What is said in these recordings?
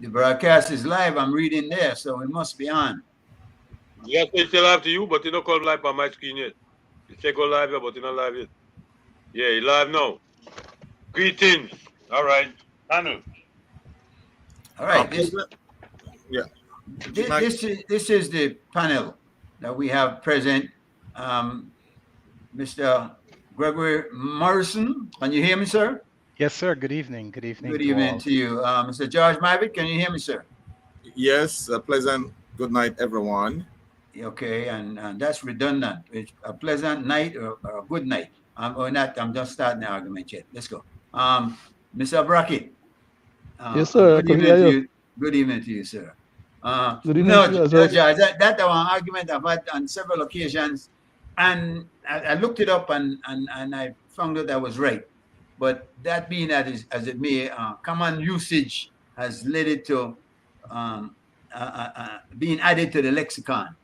The broadcast is live. I'm reading there, so it must be on. Yes, it's still live to you, but you don't come live on my screen yet. You say go live, but you're not live yet. Yeah, you live now. Greetings. All right. Anu. All right. Yeah. This is the panel that we have present. Mr. Gregory Morrison, can you hear me, sir? Yes, sir. Good evening. Good evening. Good evening to you. Mr. George Mavitt, can you hear me, sir? Yes, a pleasant good night, everyone. Okay, and that's redundant. It's a pleasant night or a good night. Or not, I'm just starting the argument yet. Let's go. Mr. Brackett. Yes, sir. Good evening to you. Good evening to you, sir. Good evening No, to you as well. George, that argument I've had on several occasions, and I looked it up and I found out I was right. But that being as it may, common usage has led it to being added to the lexicon.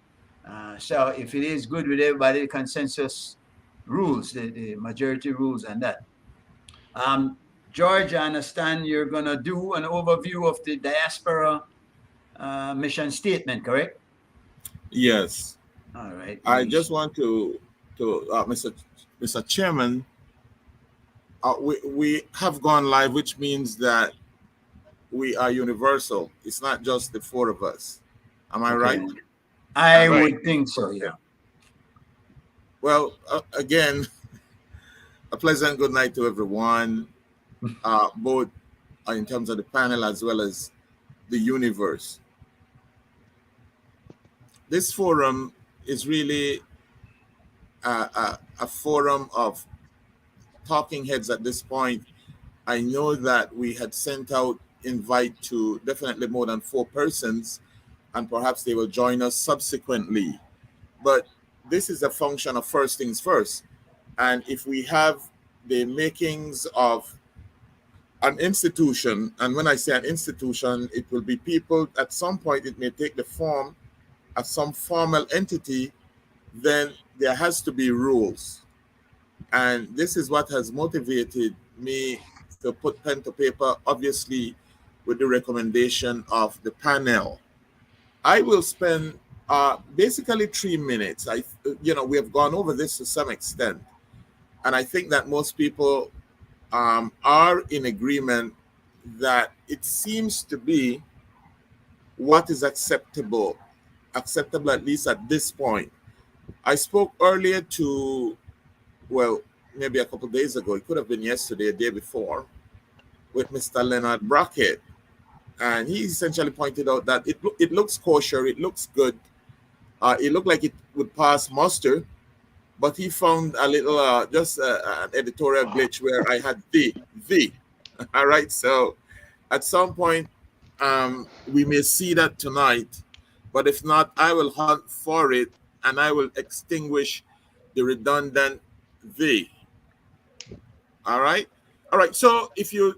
So if it is good with everybody, the consensus rules, the majority rules and that. George, I understand you're going to do an overview of the diaspora mission statement, correct? Yes. All right. I just want to Mr. Chairman, we have gone live, which means that we are universal. It's not just the four of us. Am I right? I would think so, yeah. Well, again, a pleasant good night to everyone, both in terms of the panel as well as the universe. This forum is really a forum of talking heads at this point. I know that we had sent out invite to definitely more than 4 persons, and perhaps they will join us subsequently. But this is a function of first things first. And if we have the makings of an institution, and when I say an institution, it will be people, at some point it may take the form of some formal entity, then there has to be rules. And this is what has motivated me to put pen to paper, obviously with the recommendation of the panel. I will spend basically 3 minutes. We have gone over this to some extent, and I think that most people are in agreement that it seems to be what is acceptable at least at this point. I spoke earlier to, well, maybe a couple of days ago, it could have been yesterday, a day before, with Mr. Leonard Brackett. And he essentially pointed out that it looks kosher, it looks good. It looked like it would pass muster, but he found a little, just an editorial glitch where I had the. All right, so at some point, we may see that tonight, but if not, I will hunt for it and I will extinguish the redundant the. All right, so if you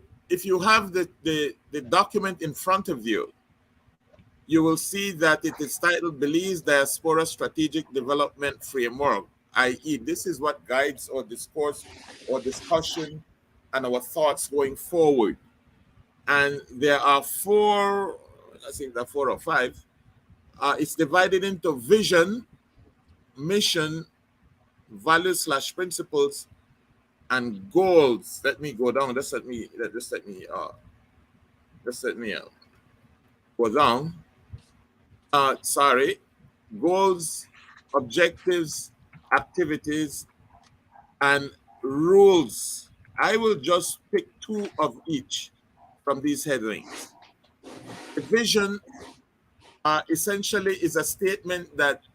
have the document in front of you, you will see that it is titled Belize Diaspora Strategic Development Framework, i.e. this is what guides our discourse or discussion and our thoughts going forward. And there are 4, I think there are 4 or 5. It's divided into vision, mission, values/principles, and goals. Let me go down. Just let me go down. Goals, objectives, activities, and rules. I will just pick 2 of each from these headings. The vision essentially is a statement that's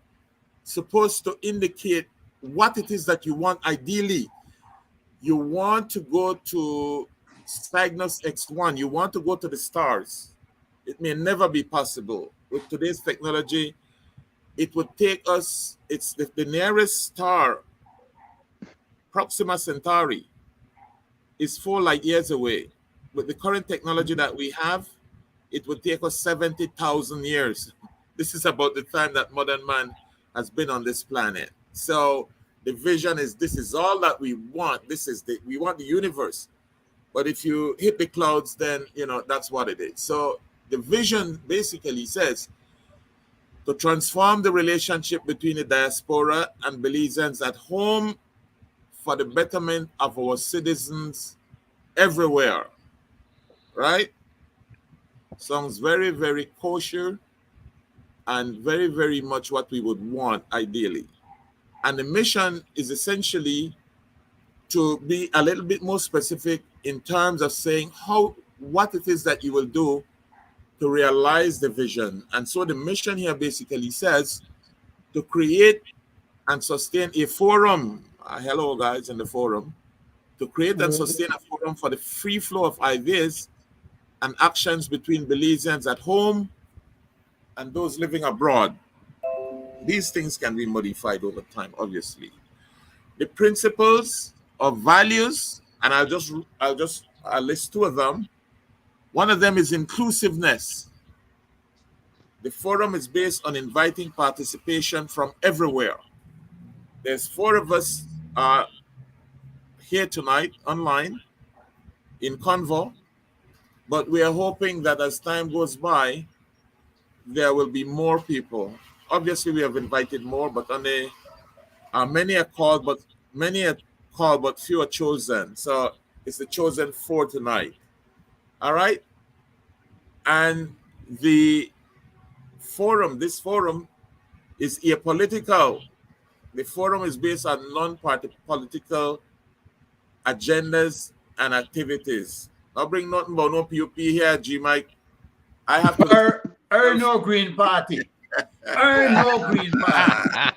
supposed to indicate what it is that you want. Ideally, you want to go to Cygnus X1. You want to go to the stars. It may never be possible. With today's technology, it would take us, it's the nearest star, Proxima Centauri, is 4 light years away. With the current technology that we have, it would take us 70,000 years. This is about the time that modern man has been on this planet. So the vision is, this is all that we want. We want the universe. But if you hit the clouds, then, that's what it is. So the vision basically says to transform the relationship between the diaspora and Belizeans at home for the betterment of our citizens everywhere, right? Sounds very, very kosher and very, very much what we would want ideally. And the mission is essentially to be a little bit more specific in terms of saying what it is that you will do to realize the vision. And so the mission here basically says to create and sustain a forum. Hello, guys, in the forum. To create and sustain a forum for the free flow of ideas and actions between Belizeans at home and those living abroad. These things can be modified over time, obviously. The principles of values, and I'll list two of them. One of them is inclusiveness. The forum is based on inviting participation from everywhere. There's 4 of us here tonight online in Convo, but we are hoping that as time goes by, there will be more people. Obviously, we have invited more, but many are called, but few are chosen. So it's the chosen 4 tonight. All right. And this forum is apolitical. The forum is based on non-party political agendas and activities. Not bring nothing about no PUP here, G Mike. I have to no Green Party. No Green Party.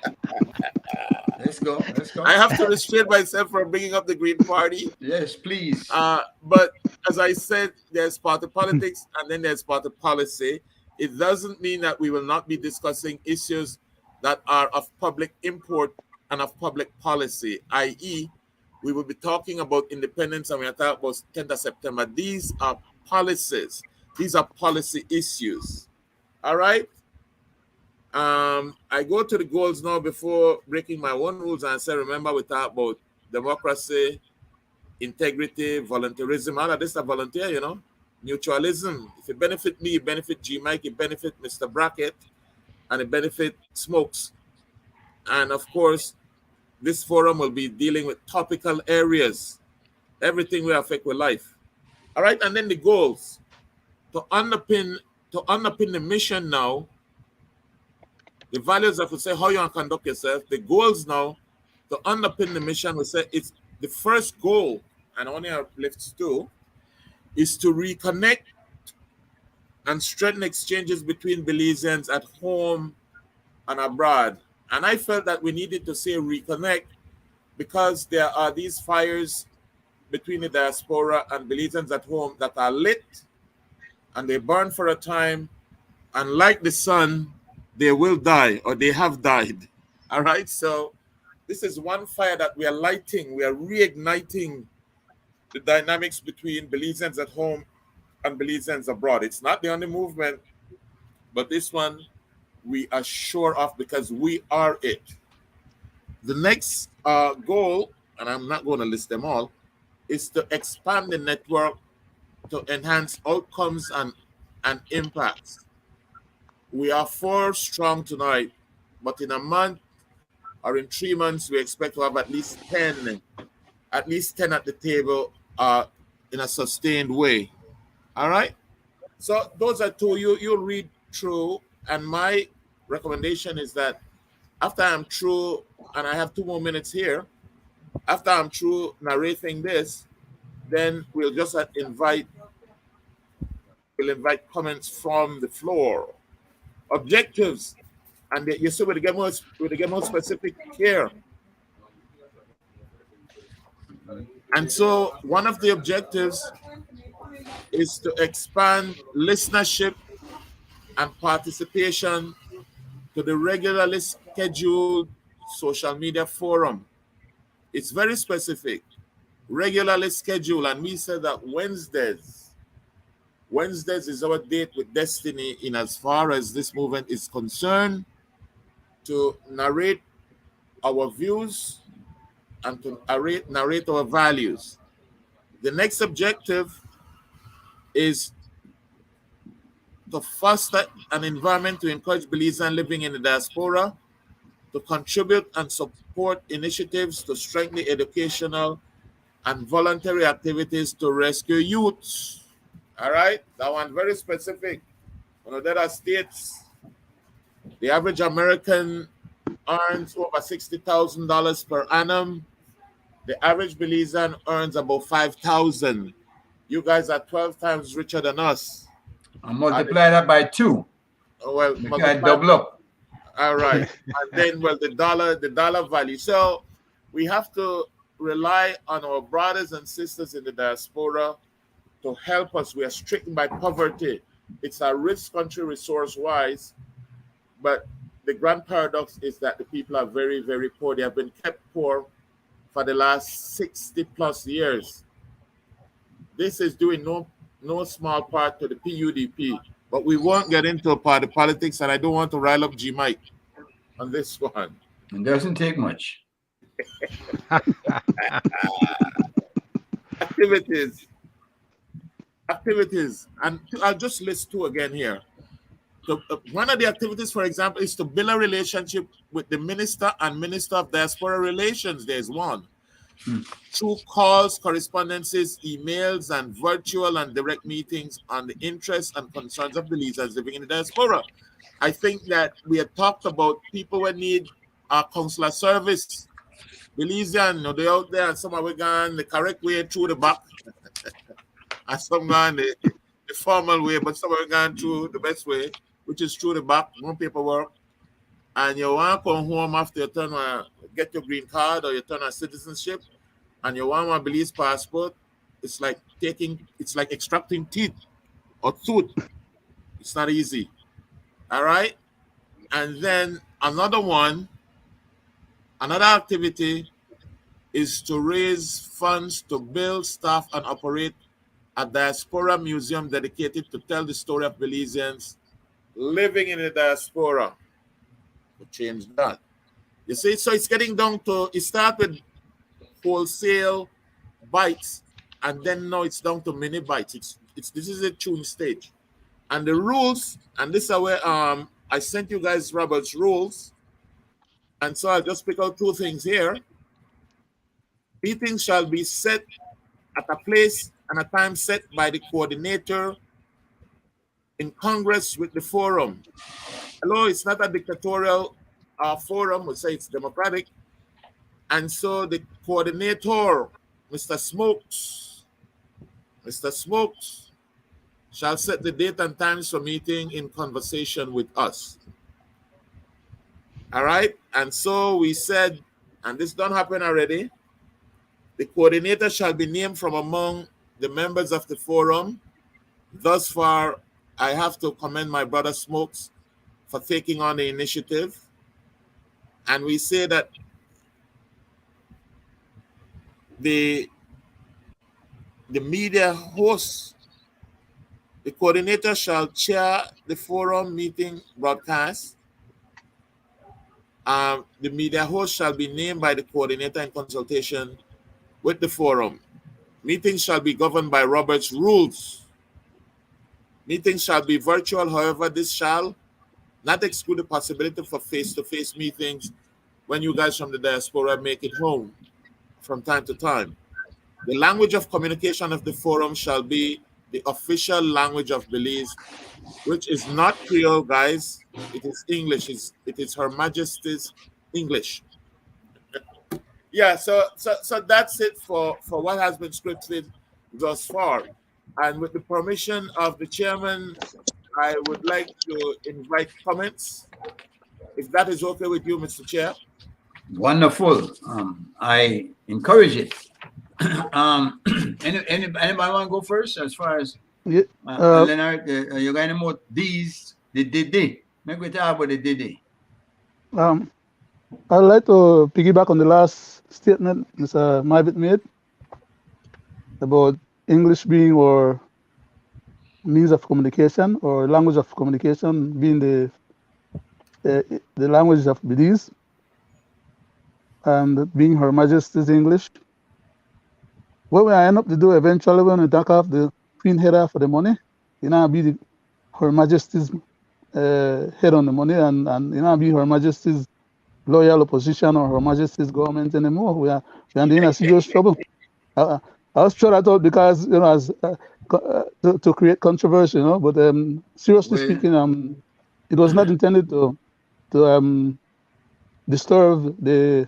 Let's go. I have to restrain myself from bringing up the Green Party. Yes, please. But as I said, there's party politics and then there's party policy. It doesn't mean that we will not be discussing issues that are of public import and of public policy, i.e., we will be talking about independence and we are talking about 10th of September. These are policies. These are policy issues. All right? I go to the goals now before breaking my own rules and say, remember, we talk about democracy, integrity, volunteerism. All of this is volunteer, you know, mutualism. If it benefit me, it benefit G Mike, it benefit Mr. Brackett, and it benefit Smokes. And of course, this forum will be dealing with topical areas, everything will affect with life. All right, and then the goals. To underpin the mission now, the values that will say how you want to conduct yourself, the goals now, to underpin the mission, we say it's the first goal, and only our lifts too, is to reconnect and strengthen exchanges between Belizeans at home and abroad. And I felt that we needed to say reconnect because there are these fires between the diaspora and Belizeans at home that are lit and they burn for a time, and like the sun, they will die or they have died. All right, so this is one fire that we are lighting. We are reigniting the dynamics between Belizeans at home and Belizeans abroad. It's not the only movement, but this one we are sure of because we are it. The next goal, and I'm not going to list them all, is to expand the network to enhance outcomes and impacts. We are 4 strong tonight, but in a month or in 3 months, we expect to have at least 10 at the table in a sustained way. All right? So those are 2 you'll read through, and my recommendation is that after I'm through, and I have 2 more minutes here, after I'm through narrating this, then we'll just invite comments from the floor. Objectives, and you see we'll get more specific here. And so one of the objectives is to expand listenership and participation to the regularly scheduled social media forum. It's very specific, regularly scheduled, and we said that Wednesdays is our date with destiny in as far as this movement is concerned, to narrate our views and to narrate our values. The next objective is to foster an environment to encourage Belizeans living in the diaspora to contribute and support initiatives to strengthen educational and voluntary activities to rescue youths. All right, that one very specific. One of the other states, the average American earns over $60,000 per annum. The average Belizean earns about $5,000. You guys are 12 times richer than us. And multiply that by 2. Well, we can double up. All right, and then the dollar value. So we have to rely on our brothers and sisters in the diaspora to help us. We are stricken by poverty. It's a rich country resource-wise, but the grand paradox is that the people are very, very poor. They have been kept poor for the last 60 plus years. This is doing no small part to the PUDP, but we won't get into party politics, and I don't want to rile up G Mike on this one. It doesn't take much. Activities, and I'll just list 2 again here. One of the activities, for example, is to build a relationship with the Minister and Minister of Diaspora Relations. There's one. Through calls, correspondences, emails, and virtual and direct meetings on the interests and concerns of Belizeans living in the diaspora. I think that we had talked about people who need our consular service. Belizean, they're out there, and some are going the correct way through the back. And some going the formal way, but some are going through the best way, which is through the back, no paperwork. And you want to come home after you get your green card or you turn on citizenship, and you want a Belize passport. It's like extracting teeth or tooth. It's not easy. All right. And then another activity is to raise funds to build, staff, and operate a diaspora museum dedicated to tell the story of Belizeans living in the diaspora. To change that. You see, so it's getting down to, it started with wholesale bites, and then now it's down to mini bites. This is a tune stage. And the rules, and this is where I sent you guys Robert's rules. And so I'll just pick out 2 things here. Meetings shall be set at a place and a time set by the coordinator in Congress with the forum. Hello, it's not a dictatorial forum, we'll say it's democratic. And so the coordinator, Mr. Smokes, shall set the date and times for meeting in conversation with us. All right, and so we said, and this don't happen already, the coordinator shall be named from among the members of the forum. Thus far, I have to commend my brother Smokes for taking on the initiative. And we say that the media host, the coordinator shall chair the forum meeting broadcast. The media host shall be named by the coordinator in consultation with the forum. Meetings shall be governed by Robert's rules. Meetings shall be virtual, however, this shall not exclude the possibility for face-to-face meetings when you guys from the diaspora make it home from time to time. The language of communication of the forum shall be the official language of Belize, which is not Creole, guys. It is English. It is Her Majesty's English. Yeah, so that's it for what has been scripted thus far. And with the permission of the chairman, I would like to invite comments, if that is okay with you, Mr. Chair. Wonderful. I encourage it. Anybody want to go first as far as Leonard, you're going to know these, the Didi. Maybe we talk about the Didi. I'd like to piggyback on the last statement Mr. Mybit made about English being our means of communication or language of communication being the language of Belize and being Her Majesty's English. What we end up to do eventually when we take off the Queen header for the money, be the Her Majesty's head on the money, and be Her Majesty's loyal opposition or Her Majesty's government anymore. We are in a serious trouble. I was sure I thought because as to create controversy, but seriously speaking, it was not intended to disturb the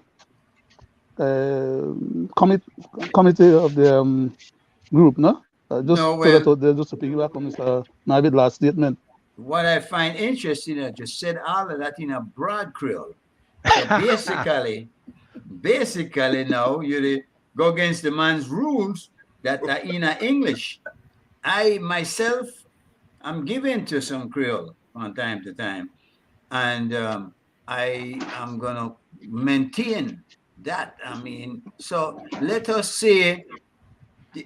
committee of the group, no? Just to piggyback on Mr. Navid's last statement. What I find interesting, I just said all of that in a broad Creole. So basically now you go against the man's rules that are in English. I myself, I'm given to some Creole from time to time, and I am gonna maintain that. I mean, so let us say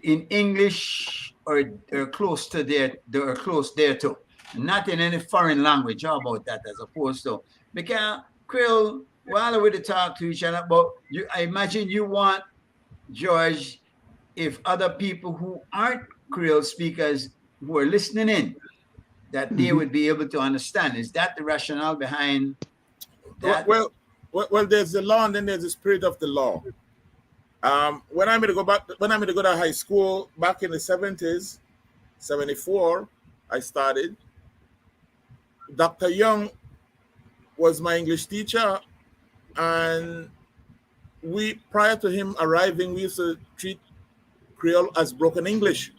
in English or close to there, or close there too. Not in any foreign language. How about that? As opposed to, because Creole, while we talk to each other, but I imagine you want, George, if other people who aren't Creole speakers who are listening in, that they would be able to understand. Is that the rationale behind that? Well, there's the law and then there's the spirit of the law. When I'm going to go to high school back in the 70s, 74, I started. Dr. Young was my English teacher, and prior to him arriving, we used to treat Creole as broken English.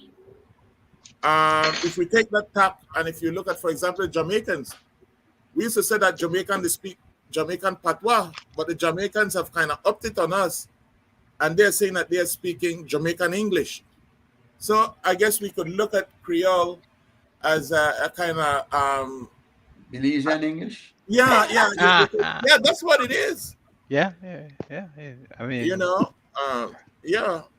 If we take that tack, and if you look at, for example, Jamaicans, we used to say that they speak Jamaican patois, but the Jamaicans have kind of upped it on us, and they're saying that they're speaking Jamaican English. So I guess we could look at Creole as a kind of Belizean English? Yeah, that's what it is. Yeah. I mean,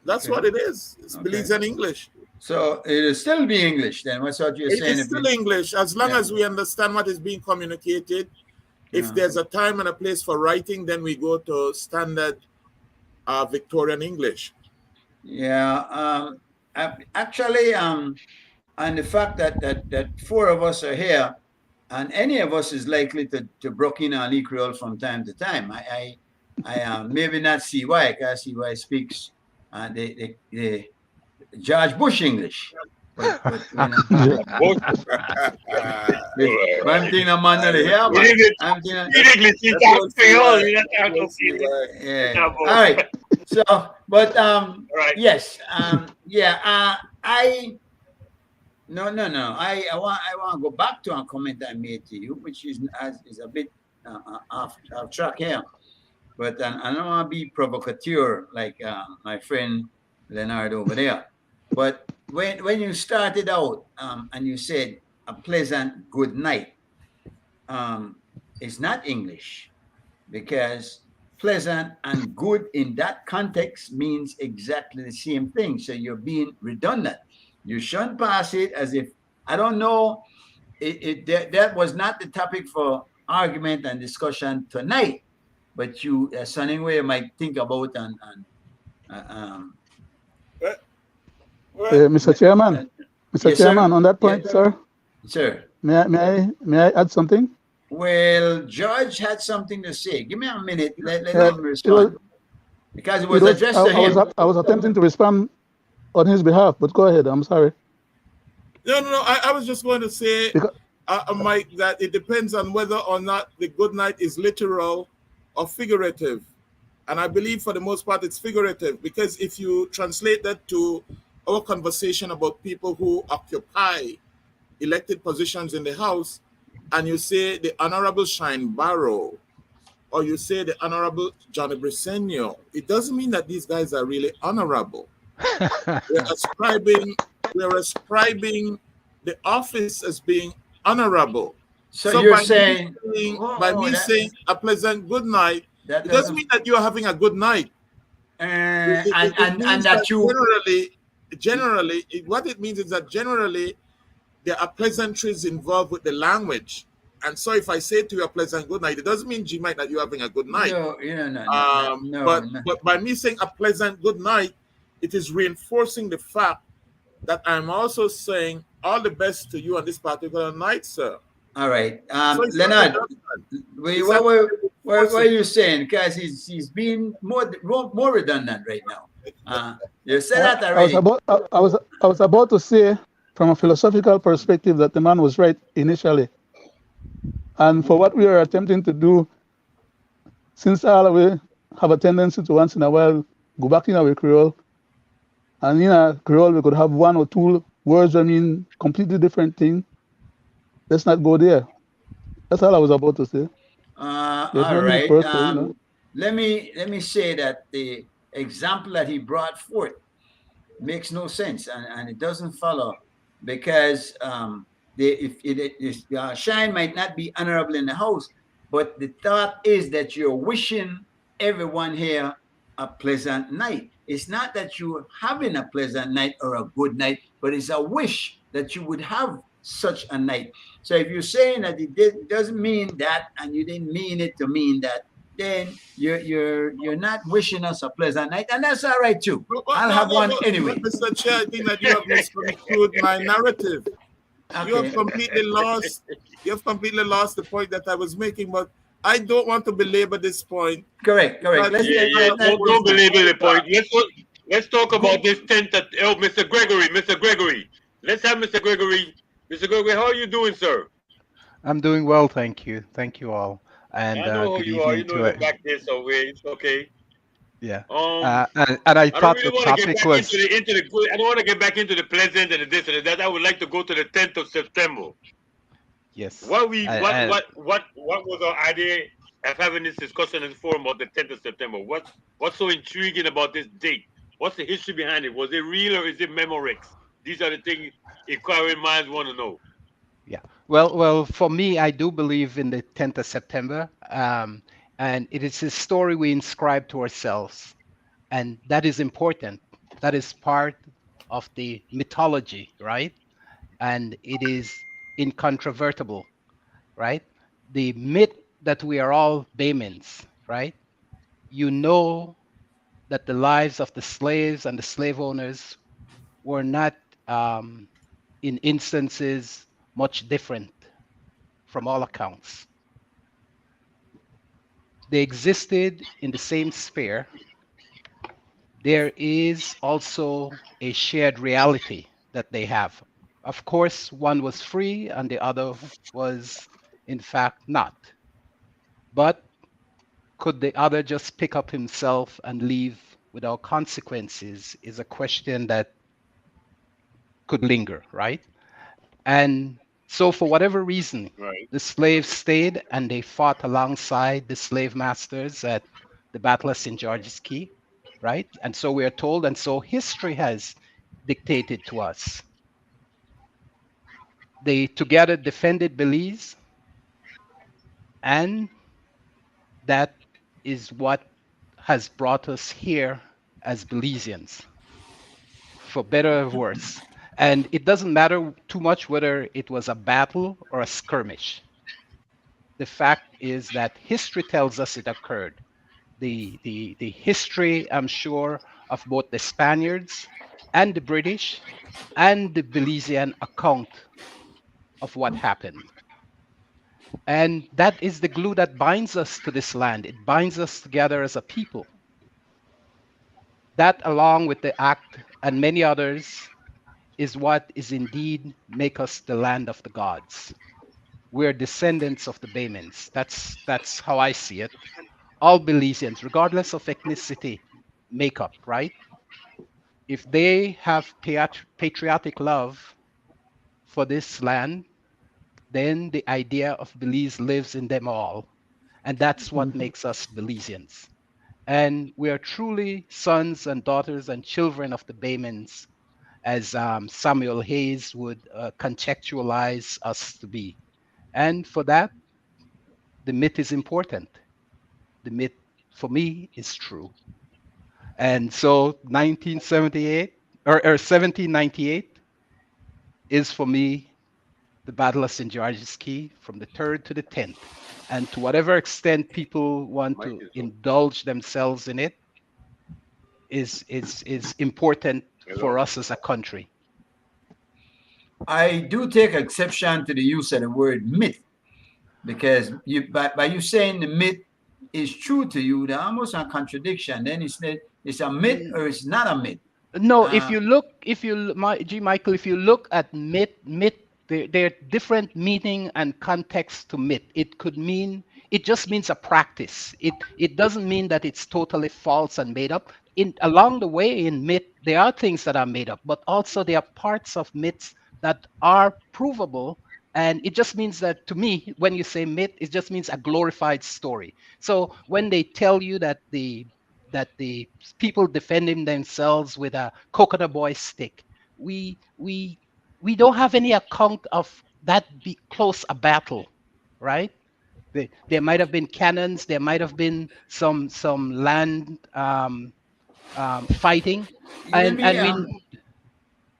that's what it is. It's Belizean English. So it'll still be English then. What's what you're saying? It's still English as long as we understand what is being communicated. If there's a time and a place for writing, then we go to standard Victorian English. Yeah. Actually, and the fact that four of us are here, and any of us is likely to brook in on Creole from time to time. I maybe not CY, because CY speaks the George Bush English. But one thing I'm under the hair, all right. So, but yes, No. I want to go back to a comment I made to you, which is a bit off track here, but I don't want to be provocateur like my friend Leonard over there. But when you started out and you said a pleasant good night, it's not English, because pleasant and good in that context means exactly the same thing. So you're being redundant. You shouldn't pass it as if, I don't know, that was not the topic for argument and discussion tonight, but you, something where you might think about Mr. Chairman, Yes, Chairman, sir. on that point, Yeah. sir, Sir. may I add something? Well, George had something to say. Give me a minute. Let Yeah, him respond. Because it was addressed to him. I was attempting to respond on his behalf, but go ahead. I'm sorry. No. I was just going to say, Mike, that it depends on whether or not the good night is literal or figurative. And I believe for the most part it's figurative, because if you translate that to our conversation about people who occupy elected positions in the House, and you say the Honorable Shine Barrow, or you say the Honorable Johnny Briceño, it doesn't mean that these guys are really honorable. We're ascribing the office as being honorable. So you're saying, saying a pleasant good night, it doesn't mean that you're having a good night. And that you generally, what it means is that generally there are pleasantries involved with the language. And so if I say to you a pleasant good night, it doesn't mean G might that you're having a good night. But by me saying a pleasant good night, it is reinforcing the fact that I'm also saying all the best to you on this particular night, sir. All right. So it's not Leonard, redundant. It's what were actually you saying? Because he's being more redundant right now. You said that already. I was about to say, from a philosophical perspective, that the man was right initially. And for what we are attempting to do, since all of we have a tendency to once in a while go back in our Creole, and in a Creole we could have one or two words that mean completely different thing. Let's not go there. That's all I was about to say. There's All no need right. for us to, you know. Let me say that the example that he brought forth makes no sense, and it doesn't follow, because shine might not be honorable in the house, but the thought is that you're wishing everyone here a pleasant night. It's not that you're having a pleasant night or a good night, but it's a wish that you would have such a night. So if you're saying that it doesn't mean that, and you didn't mean it to mean that, then you're not wishing us a pleasant night, and that's all right too. I'll have one anyway. Mr. Chair, I think that you have misconstrued my narrative. Okay. You have completely lost the point that I was making, but I don't want to belabor this point. Correct. Don't belabor the point. Let's talk about this tent that Mr. Gregory. Let's have Mr. Gregory. Mr. Gregory, how are you doing, sir? I'm doing well, thank you. Thank you all. And I know who good you are. You evening know to you're back there somewhere. It's okay. Yeah. I And I don't thought really the want to get topic back was into the good. I don't want to get back into the pleasant and the this and that. I would like to go to the 10th of September. yes. What was our idea of having this discussion in the forum about the 10th of September? What's so intriguing about this date? What's the history behind it? Was it real or is it Memorex? These are the things inquiring minds want to know. Yeah. Well, for me, I do believe in the 10th of September, and it is a story we inscribe to ourselves, and that is important. That is part of the mythology, right? And it is incontrovertible, right? The myth that we are all Baymans, right? You know that the lives of the slaves and the slave owners were not, in instances, much different from all accounts. They existed in the same sphere. There is also a shared reality that they have. Of course, one was free and the other was, in fact, not. But could the other just pick up himself and leave without consequences is a question that could linger, right? And so for whatever reason, Right. the slaves stayed and they fought alongside the slave masters at the Battle of St. George's Key, right? And so we are told, and so history has dictated to us. They together defended Belize, and that is what has brought us here as Belizeans, for better or worse. And it doesn't matter too much whether it was a battle or a skirmish. The fact is that history tells us it occurred. The history, I'm sure, of both the Spaniards and the British and the Belizean account of what happened. And that is the glue that binds us to this land. It binds us together as a people. That, along with the act and many others, is what is indeed make us the land of the gods. We're descendants of the Baymans. That's how I see it. All Belizeans, regardless of ethnicity, makeup, right? If they have patriotic love for this land, then the idea of Belize lives in them all. And that's what makes us Belizeans. And we are truly sons and daughters and children of the Baymans, as Samuel Hayes would contextualize us to be. And for that, the myth is important. The myth, for me, is true. And so 1978, or 1798 is for me the Battle of St. George's Key from the 3rd to the 10th. And to whatever extent people want to indulge themselves in it is important for us as a country. I do take exception to the use of the word myth, because by you saying the myth is true to you, they're almost a contradiction. Then it's a myth or it's not a myth. No, if you look, Michael, if you look at myth, there are different meaning and context to myth. It just means a practice. It doesn't mean that it's totally false and made up. Along the way in myth, there are things that are made up, but also there are parts of myths that are provable. And it just means that, to me, when you say myth, it just means a glorified story. So when they tell you that the people defending themselves with a coconut boy stick, we don't have any account of that be close a battle, right? There might have been cannons, there might have been some land fighting,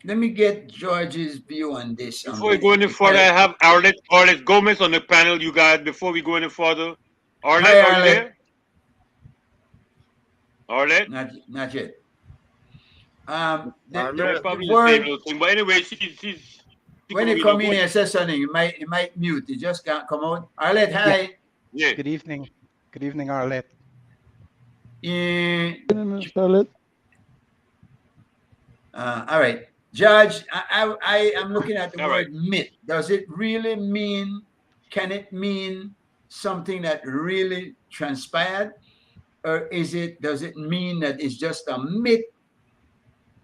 let me get George's view on this. Before we go any further, I have Arlette Gomez on the panel. You guys, before we go any further, Arlette, are you there? Arlette? Not yet. Probably the same thing, but anyway, she's when you come in and say something, you might mute. You just can't come out. Arlette, hi. Yeah. Good evening. Good evening, Arlette. Arlette. All right. Judge, I am looking at the word myth. Does it really mean, can it mean something that really transpired? Or does it mean that it's just a myth?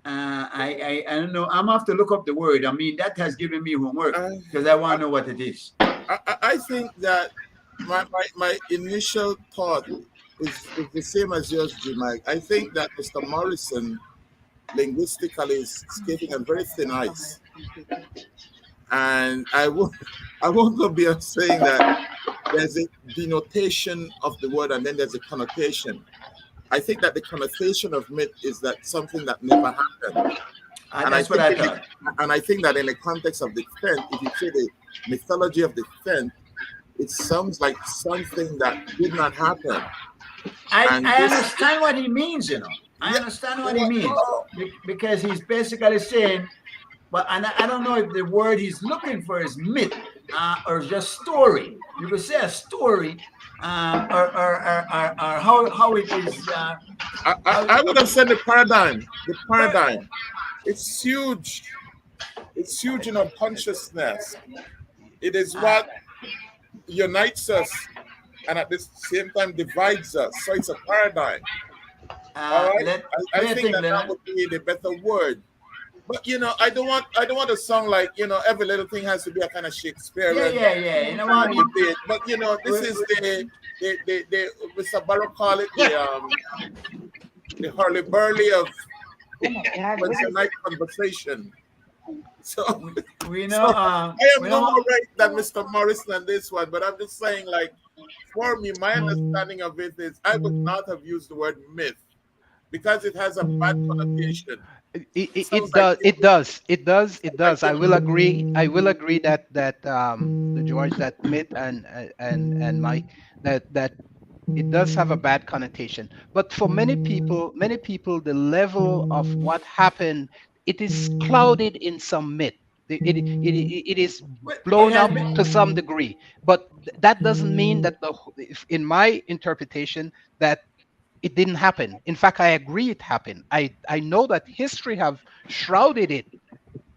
I don't know. I'm going to have to look up the word. I mean, that has given me homework because I want to know what it is. I think that my initial thought is the same as yours, Mike. I think that Mr. Morrison linguistically is skating on very thin ice, and I won't go beyond saying that there's a denotation of the word and then there's a connotation. I think that the connotation of myth is that something that never happened, and that's what I thought. And I think that in the context of the Fent, if you say the mythology of the Fent, it sounds like something that did not happen. I understand what he means, you know. I understand what he means, because he's basically saying, but I don't know if the word he's looking for is myth or just story. You could say a story, or how it is. I would have said the paradigm. The paradigm. It's huge. It's huge in our consciousness. It is what unites us and at the same time divides us. So it's a paradigm. All right. I think that would be the better word. But I don't want to sound like every little thing has to be a kind of Shakespearean. Yeah. You know what? But this is the Mr. Barrow call it the hurly burly of Wednesday night conversation. So we know. I am no more right than Mr. Morrison on this one, but I'm just saying, like, for me, my understanding of it is I would not have used the word myth because it has a bad connotation. It does. I will agree that George, that myth and Mike, that it does have a bad connotation. But for many people, the level of what happened, it is clouded in some myth. It is blown up to some degree, but that doesn't mean that in my interpretation, that it didn't happen. In fact, I agree it happened. I know that history have shrouded it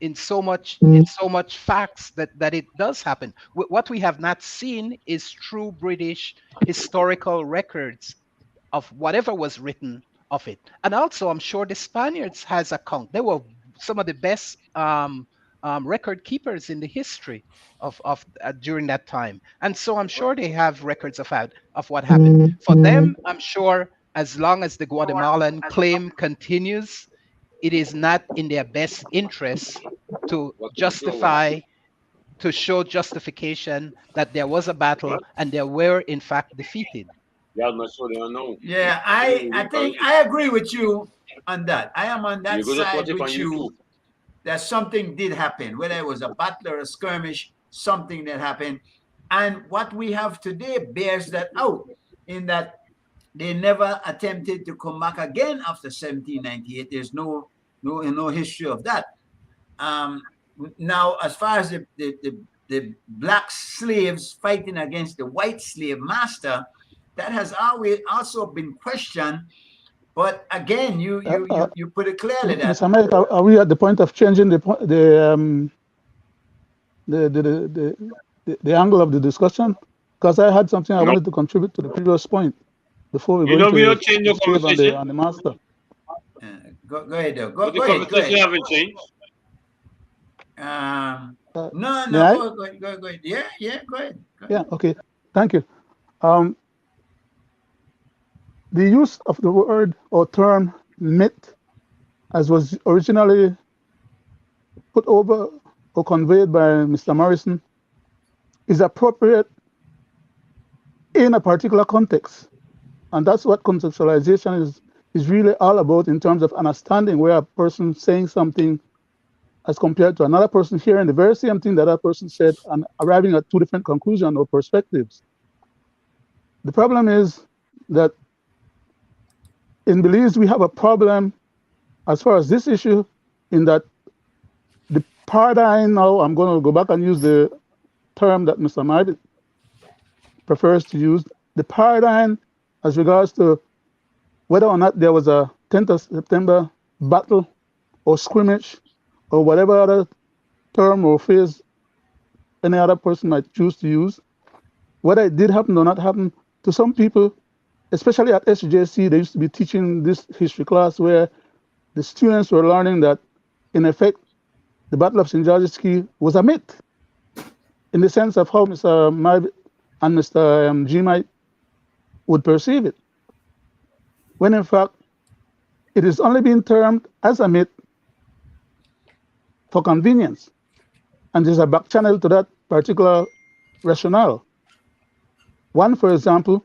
in so much facts that it does happen. What we have not seen is true British historical records of whatever was written of it. And also, I'm sure the Spaniards has account. They were some of the best record keepers in the history of during that time, and so I'm sure they have records of what happened. For them, I'm sure, as long as the Guatemalan claim continues, it is not in their best interest to show justification that there was a battle and they were in fact defeated. Yeah, I think I agree with you on that. I am on that side with you. That something did happen, whether it was a battle or a skirmish, something that happened. And what we have today bears that out, in that they never attempted to come back again after 1798. There's no history of that. now, as far as the black slaves fighting against the white slave master, that has always also been questioned. But again, you put it clearly that Mr. Mike, are we at the point of changing the angle of the discussion? Because I had something I No. wanted to contribute to the previous point before we You go know, we into don't change the the slave conversation. and the master. go ahead, though. But the Go ahead. conversation haven't changed. No, May I? go ahead. Yeah, go ahead. Yeah, okay. Thank you. The use of the word or term myth, as was originally put over or conveyed by Mr. Morrison, is appropriate in a particular context. And that's what contextualization is really all about in terms of understanding where a person saying something as compared to another person hearing the very same thing that person said and arriving at two different conclusions or perspectives. The problem is that in Belize, we have a problem as far as this issue, in that the paradigm now, I'm going to go back and use the term that Mr. Mahdi prefers to use, the paradigm as regards to whether or not there was a 10th of September battle or scrimmage or whatever other term or phrase any other person might choose to use, whether it did happen or not happen, to some people, especially at SJC, they used to be teaching this history class where the students were learning that, in effect, the Battle of St. George's Key was a myth, in the sense of how Mr. Mahdi and Mr. G. Mike would perceive it, when in fact, it is only being termed as a myth for convenience. And there's a back channel to that particular rationale. One, for example,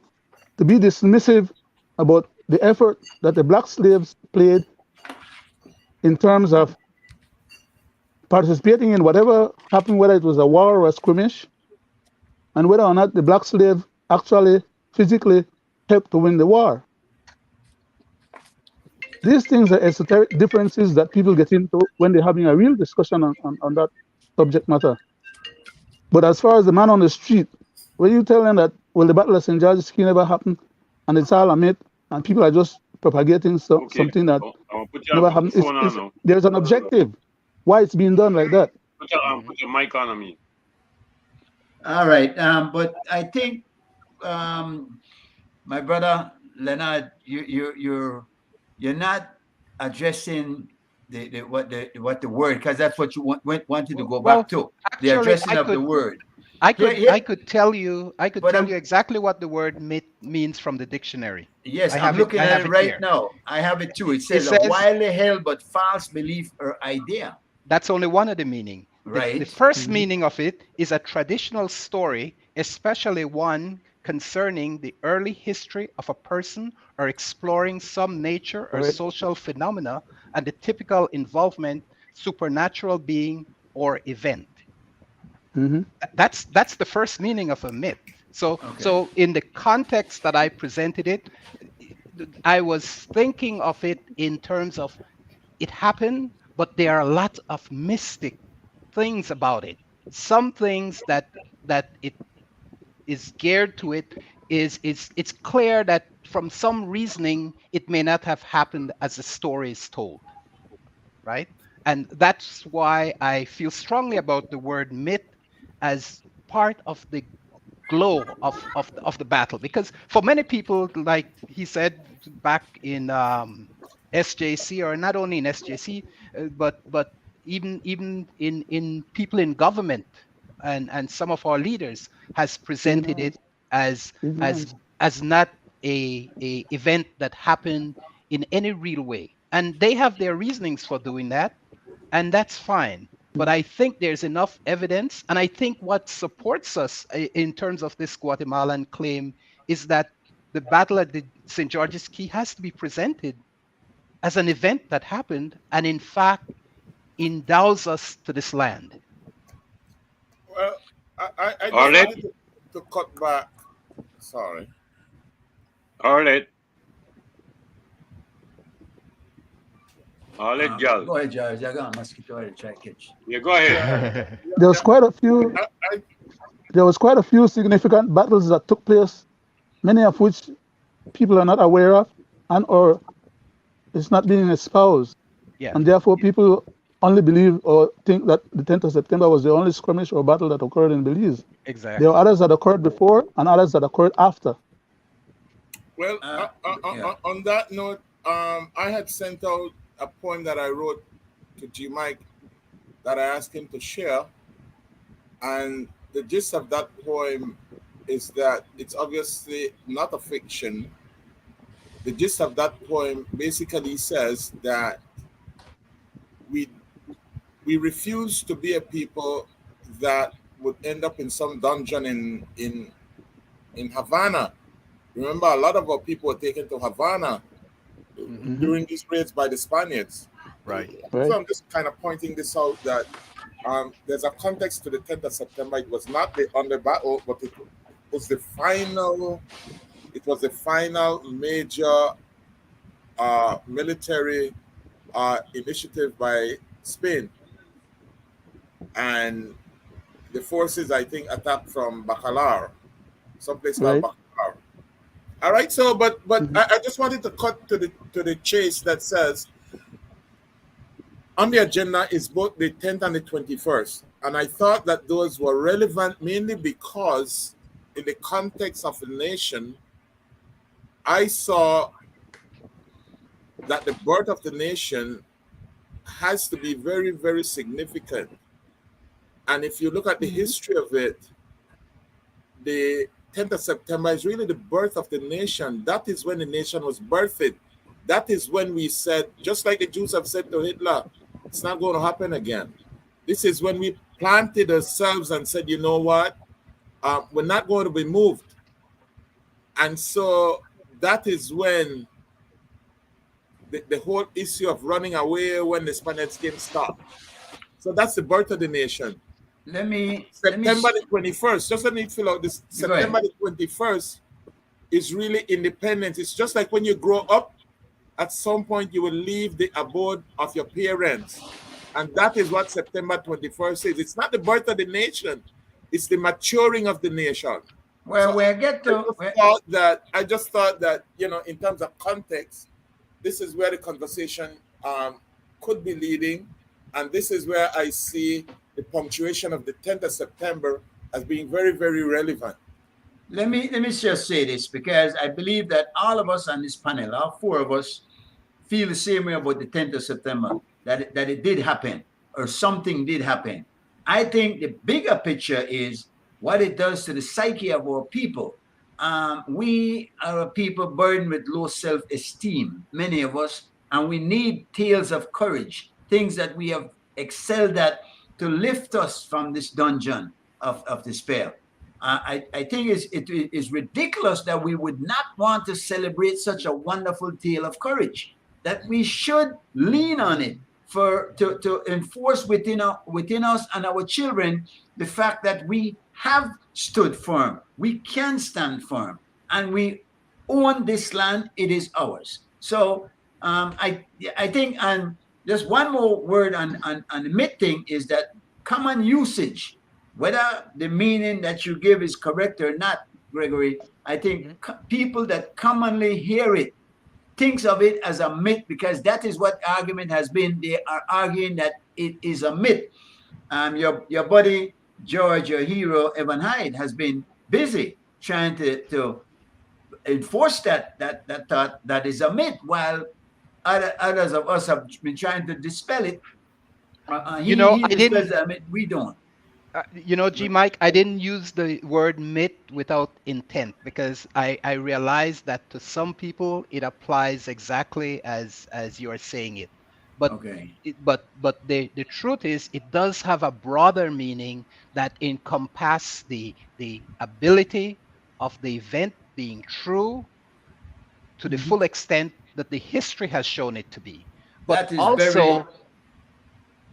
to be dismissive about the effort that the black slaves played in terms of participating in whatever happened, whether it was a war or a skirmish, and whether or not the black slave actually physically helped to win the war. These things are esoteric differences that people get into when they're having a real discussion on that subject matter. But as far as the man on the street, when you tell them that, well, the Battle of St. George's Key never happened, and it's all a myth, and people are just propagating something that never happened, there's an objective why it's being done like that. Put your mic on me. All right, but I think, my brother Leonard, you're not addressing what the word, because that's what you wanted to go back to, the addressing of the word. I could tell you exactly what the word myth means from the dictionary. Yes, I'm looking at it right now. I have it too. It says a widely held but false belief or idea. That's only one of the meaning. Right. The first meaning of it is a traditional story, especially one concerning the early history of a person or exploring some nature or social phenomena and the typical involvement, supernatural being or event. Mm-hmm. That's the first meaning of a myth. So in the context that I presented it, I was thinking of it in terms of it happened, but there are lots of mystic things about it. Some things that it is geared to it it's clear that from some reasoning it may not have happened as the story is told, right? And that's why I feel strongly about the word myth as part of the glow of the battle, because for many people, like he said back in SJC, or not only in SJC, but even in people in government and some of our leaders has presented it as not a event that happened in any real way, and they have their reasonings for doing that, and that's fine. But I think there's enough evidence, and I think what supports us in terms of this Guatemalan claim is that the battle at the St. George's Key has to be presented as an event that happened and in fact endows us to this land. Well, I just wanted to cut back. Sorry. All right. I'll let Gal. Go ahead, George. I got a mosquito to try catch. Yeah, go ahead. There was quite a few. I, There was quite a few significant battles that took place, many of which people are not aware of, and or it's not being espoused, Yeah. and therefore people only believe or think that the 10th of September was the only skirmish or battle that occurred in Belize. Exactly. There are others that occurred before and others that occurred after. well, Yeah. on that note, I had sent out a poem that I wrote to G Mike that I asked him to share, and the gist of that poem is that it's obviously not a fiction. The gist of that poem basically says that we we refuse to be a people that would end up in some dungeon in Havana. Remember, a lot of our people were taken to Havana Mhm. during these raids by the Spaniards. Right. Right. So I'm just kind of pointing this out that there's a context to the 10th of September. It was not the under battle, but it was the final. It was the final major military initiative by Spain, and the forces I think attacked from Bacalar, someplace called Right. Bacalar. All right, so but Mhm. I just wanted to cut to the chase that says on the agenda is both the 10th and the 21st. And I thought that those were relevant mainly because in the context of the nation, I saw that the birth of the nation has to be very, very significant. And if you look at the history of it, the 10th of September is really the birth of the nation. That is when the nation was birthed. That is when we said, just like the Jews have said to Hitler, it's not going to happen again. This is when we planted ourselves and said, you know what? We're not going to be moved. And so that is when the whole issue of running away when the Spaniards came stopped. So that's the birth of the nation. Let me September the 21st, just let me fill out this. Go ahead. September the 21st is really independence. It's just like when you grow up, at some point you will leave the abode of your parents. And that is what September 21st is. It's not the birth of the nation, it's the maturing of the nation. Well, So we'll get to. I just thought that, in terms of context, this is where the conversation could be leading. And this is where I see the punctuation of the 10th of September as being very, very relevant. Let me just say this, because I believe that all of us on this panel, all four of us, feel the same way about the 10th of September, that it did happen, or something did happen. I think the bigger picture is what it does to the psyche of our people. We are a people burdened with low self-esteem, many of us, and we need tales of courage, things that we have excelled at to lift us from this dungeon of despair. I think it is ridiculous that we would not want to celebrate such a wonderful tale of courage, that we should lean on it to enforce within us and our children the fact that we have stood firm, we can stand firm, and we own this land. It is ours. So I think, and just one more word on the myth thing, is that common usage, whether the meaning that you give is correct or not, Gregory, I think people that commonly hear it thinks of it as a myth, because that is what argument has been. They are arguing that it is a myth. Your buddy George, your hero Evan Hyde, has been busy trying to enforce that thought that is a myth, while others of us have been trying to dispel it. He dispels that myth, we don't. G Mike, I didn't use the word myth without intent, because I realize that to some people it applies exactly as you're saying it. But Okay. but the truth is, it does have a broader meaning that encompasses the ability of the event being true to the full extent that the history has shown it to be. But That is also very.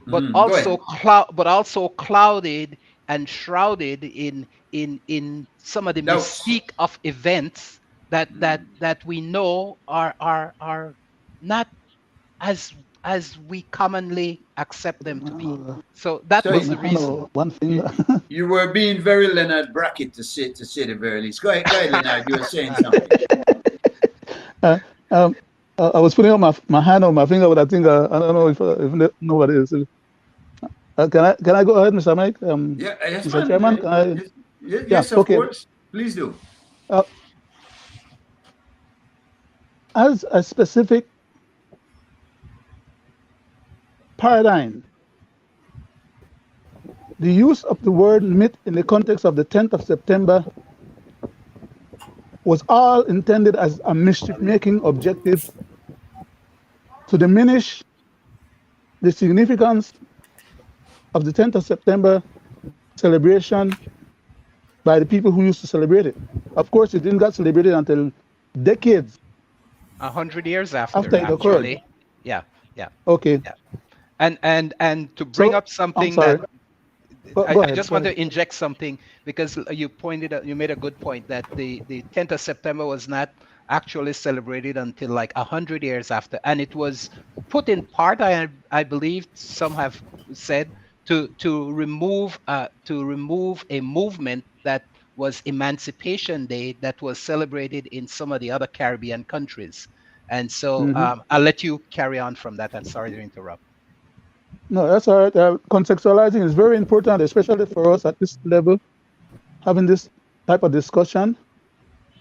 Go ahead. but also clouded and shrouded in some of the Doubts. mystique of events that we know are not as as we commonly accept them to be. So that So was you- the reason. One thing. You were being very Leonard Brackett to say the very least. Go ahead, Leonard. You were saying something. uh, um, I was putting up my hand on my finger, but I think I don't know if nobody is. Can I go ahead, Mr. Mike? Yeah, yes, Mr. man. Chairman, can I? Yes, of okay. course. Please do. As a specific paradigm, the use of the word myth in the context of the 10th of September was all intended as a mischief-making objective to diminish the significance of the 10th of September celebration by the people who used to celebrate it. Of course, it didn't get celebrated until decades 100 years after after it occurred. actually. Yeah. Okay. And to bring So, up something I'm sorry. that Go I ahead, just go want ahead. to inject something because you made a good point that the 10th of September was not actually celebrated until like 100 years after, and it was put in part, I believe some have said, to remove a movement that was Emancipation Day that was celebrated in some of the other Caribbean countries. And so I'll let you carry on from that. I'm sorry to interrupt. No, that's all right. Contextualizing is very important, especially for us at this level, having this type of discussion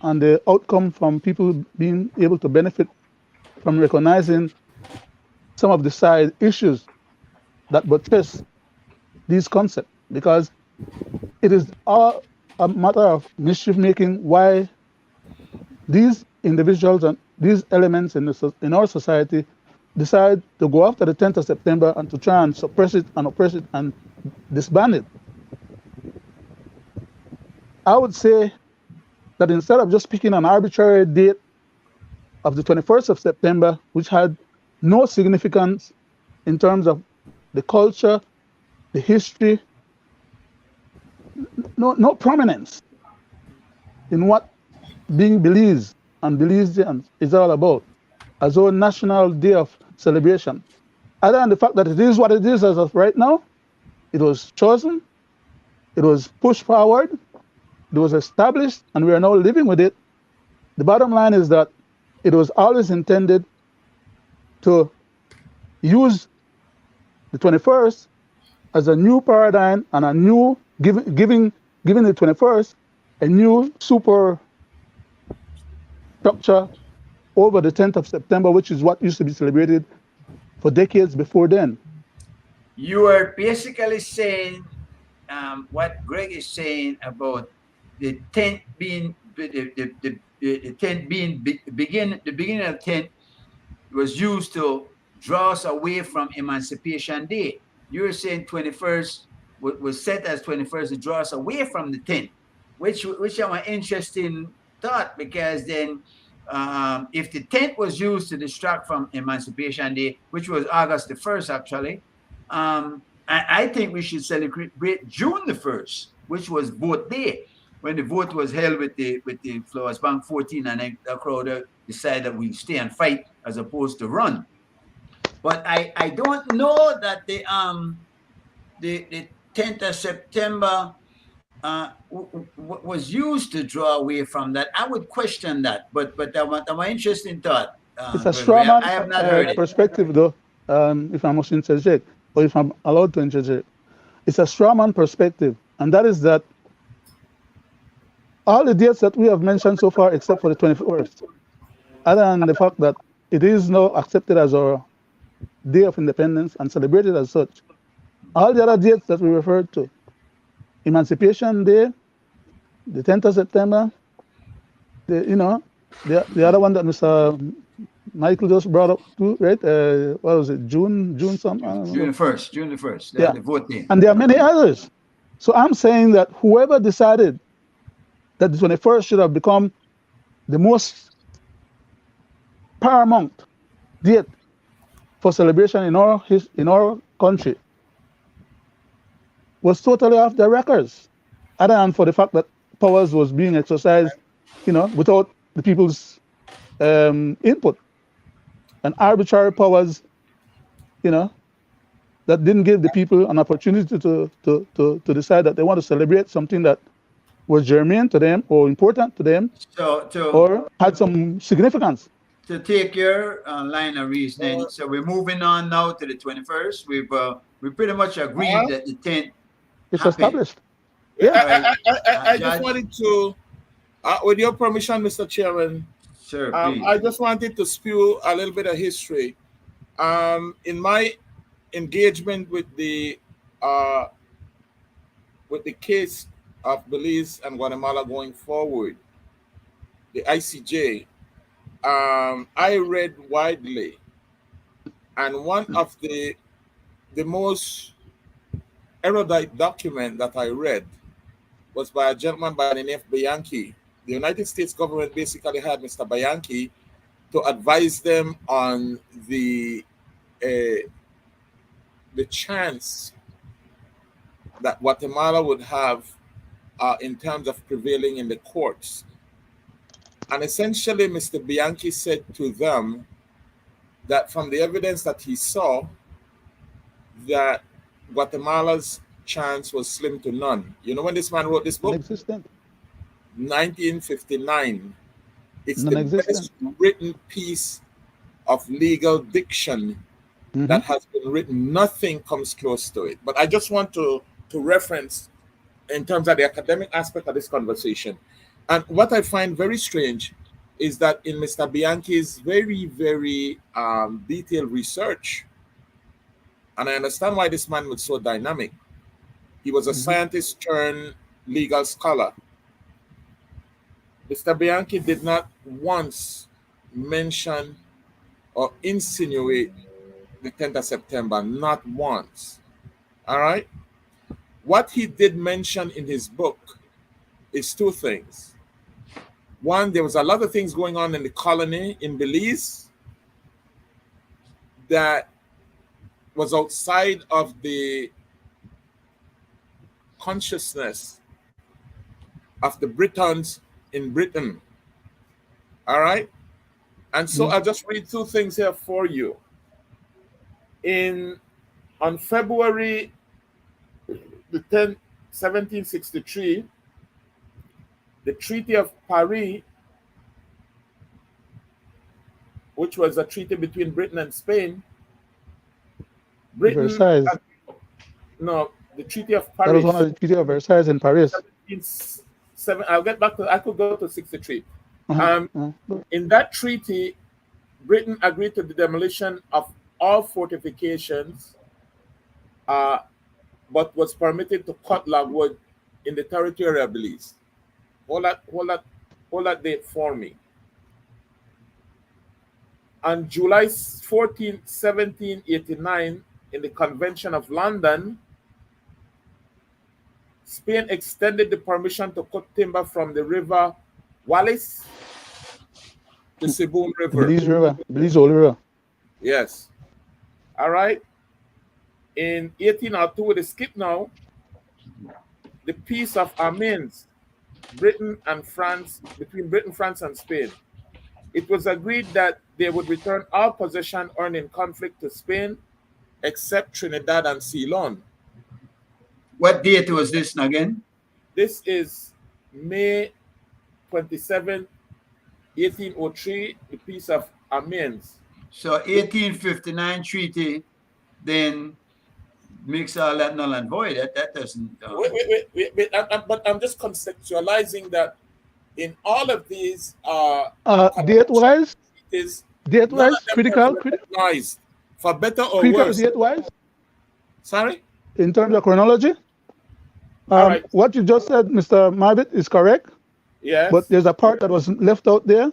and the outcome from people being able to benefit from recognizing some of the side issues that buttress these concepts, because it is all a matter of mischief making why these individuals and these elements in our society decide to go after the 10th of September and to try and suppress it and oppress it and disband it. I would say that instead of just picking an arbitrary date of the 21st of September, which had no significance in terms of the culture, the history, no prominence in what being Belize and Belizeans is all about, as our national day of celebration. Other than the fact that it is what it is as of right now, it was chosen, it was pushed forward, it was established, and we are now living with it. The bottom line is that it was always intended to use the 21st as a new paradigm and a new giving the 21st a new super structure over the 10th of September, which is what used to be celebrated for decades before then. You are basically saying what Greg is saying about the 10th being the 10th being the beginning of 10th was used to draw us away from Emancipation Day. You're saying 21st was set as 21st to draw us away from the 10th, which is an interesting thought, because then if the 10th was used to distract from Emancipation Day, which was August the 1st actually, I think we should celebrate June the 1st, which was vote day, when the vote was held with the Flowers Bank 14, and the crowd decided that we stay and fight as opposed to run. But I don't know that the 10th of September was used to draw away from that. I would question that, but I'm an interesting thought. It's a straw man I have not heard it. perspective, though, if I must interject, or if I'm allowed to interject. It's a straw man perspective, and that is that all the dates that we have mentioned so far, except for the 21st, other than the fact that it is now accepted as our Day of Independence and celebrated as such, all the other dates that we referred to, Emancipation Day, the 10th of September, the other one that Mr. Michael just brought up too, right? What was it? June something? I don't know. June the 1st. Yeah. The vote day. And there are many others. So I'm saying that whoever decided that the 21st should have become the most paramount date for celebration in our country was totally off their records, other than for the fact that powers was being exercised, without the people's input, and arbitrary powers you know, that didn't give the people an opportunity to decide that they want to celebrate something that was germane to them or important to them So or had some significance. to take your line of reasoning, so we're moving on now to the 21st. We pretty much agreed that the 10th It's happened. established. Yeah. I just Judge? wanted to, with your permission, Mr. Chairman, Sir, please. I just wanted to spew a little bit of history. In my engagement with the case of Belize and Guatemala going forward, the ICJ, I read widely, and one of the most erudite document that I read was by a gentleman by the name of Bianchi. The United States government basically had Mr. Bianchi to advise them on the chance that Guatemala would have in terms of prevailing in the courts. And essentially, Mr. Bianchi said to them that from the evidence that he saw, that Guatemala's chance was slim to none. You know when this man wrote this book? Non-existent. 1959. It's the Non-existent. best written piece of legal diction that has been written. Nothing comes close to it. But I just want to reference in terms of the academic aspect of this conversation. And what I find very strange is that in Mr. Bianchi's very, very detailed research, and I understand why this man was so dynamic. He was a scientist turned legal scholar. Mr. Bianchi did not once mention or insinuate the 10th of September, not once. All right? What he did mention in his book is two things. One, there was a lot of things going on in the colony in Belize that was outside of the consciousness of the Britons in Britain. All right? And so I'll just read two things here for you. On February the 10th, 1763, the Treaty of Paris, which was a treaty between Britain and Spain, Versailles. No, the Treaty of That was Paris. one of the Treaty of Versailles in Paris. I'll get back to. I could go to 63. In that treaty, Britain agreed to the demolition of all fortifications, but was permitted to cut logwood in the territory of Belize. Hold that date for me. On July 14, 1789, in the Convention of London, Spain extended the permission to cut timber from the river Wallis, the Sibun River. Belize River. Belize Old River. Yes. All right. In 1802, with a skip now, the Peace of Amiens, Britain and France, between Britain, France, and Spain. It was agreed that they would return all possession earned in conflict to Spain, except Trinidad and Ceylon. What date was this again? This is May 27, 1803, the Peace of Amiens. So 1859 treaty then makes all that null and void. That doesn't. Wait, but I'm just conceptualizing that in all of these date-wise, none of them critical, are recognized, for better or critical worse. date-wise, Sorry? in terms of chronology. All right. What you just said, Mr. Marbit, is correct. Yes. But there's a part that was left out there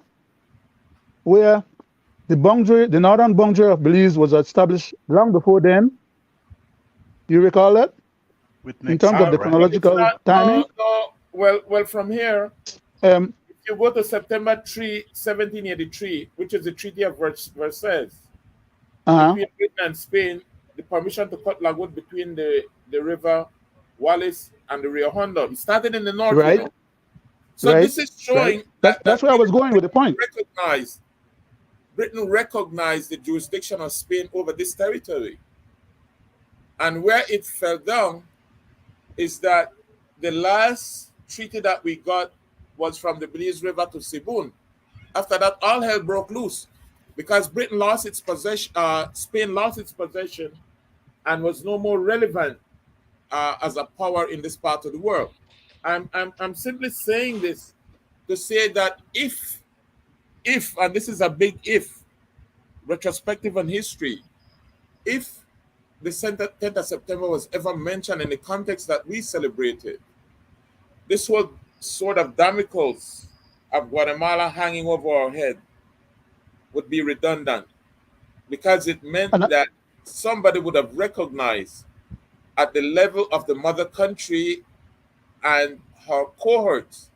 where the northern boundary of Belize was established long before then. You recall that? In terms of the chronological timing? No. Well, from here, if you go to September 3, 1783, which is the Treaty of Versailles, between Britain and Spain, the permission to cut logwood between the river Wallis and the Rio Hondo. It started in the north. Right. You know? So this is showing that's where I was going with the point. Recognized Britain recognized the jurisdiction of Spain over this territory. And where it fell down is that the last treaty that we got was from the Belize River to Sibun. After that, all hell broke loose because Britain lost its possession, Spain lost its possession and was no more relevant as a power in this part of the world. I'm simply saying this to say that if, and this is a big if, retrospective on history, if the 10th of September was ever mentioned in the context that we celebrated, this was sort of Damocles of Guatemala hanging over our head would be redundant, because it meant that somebody would have recognized at the level of the mother country and her cohorts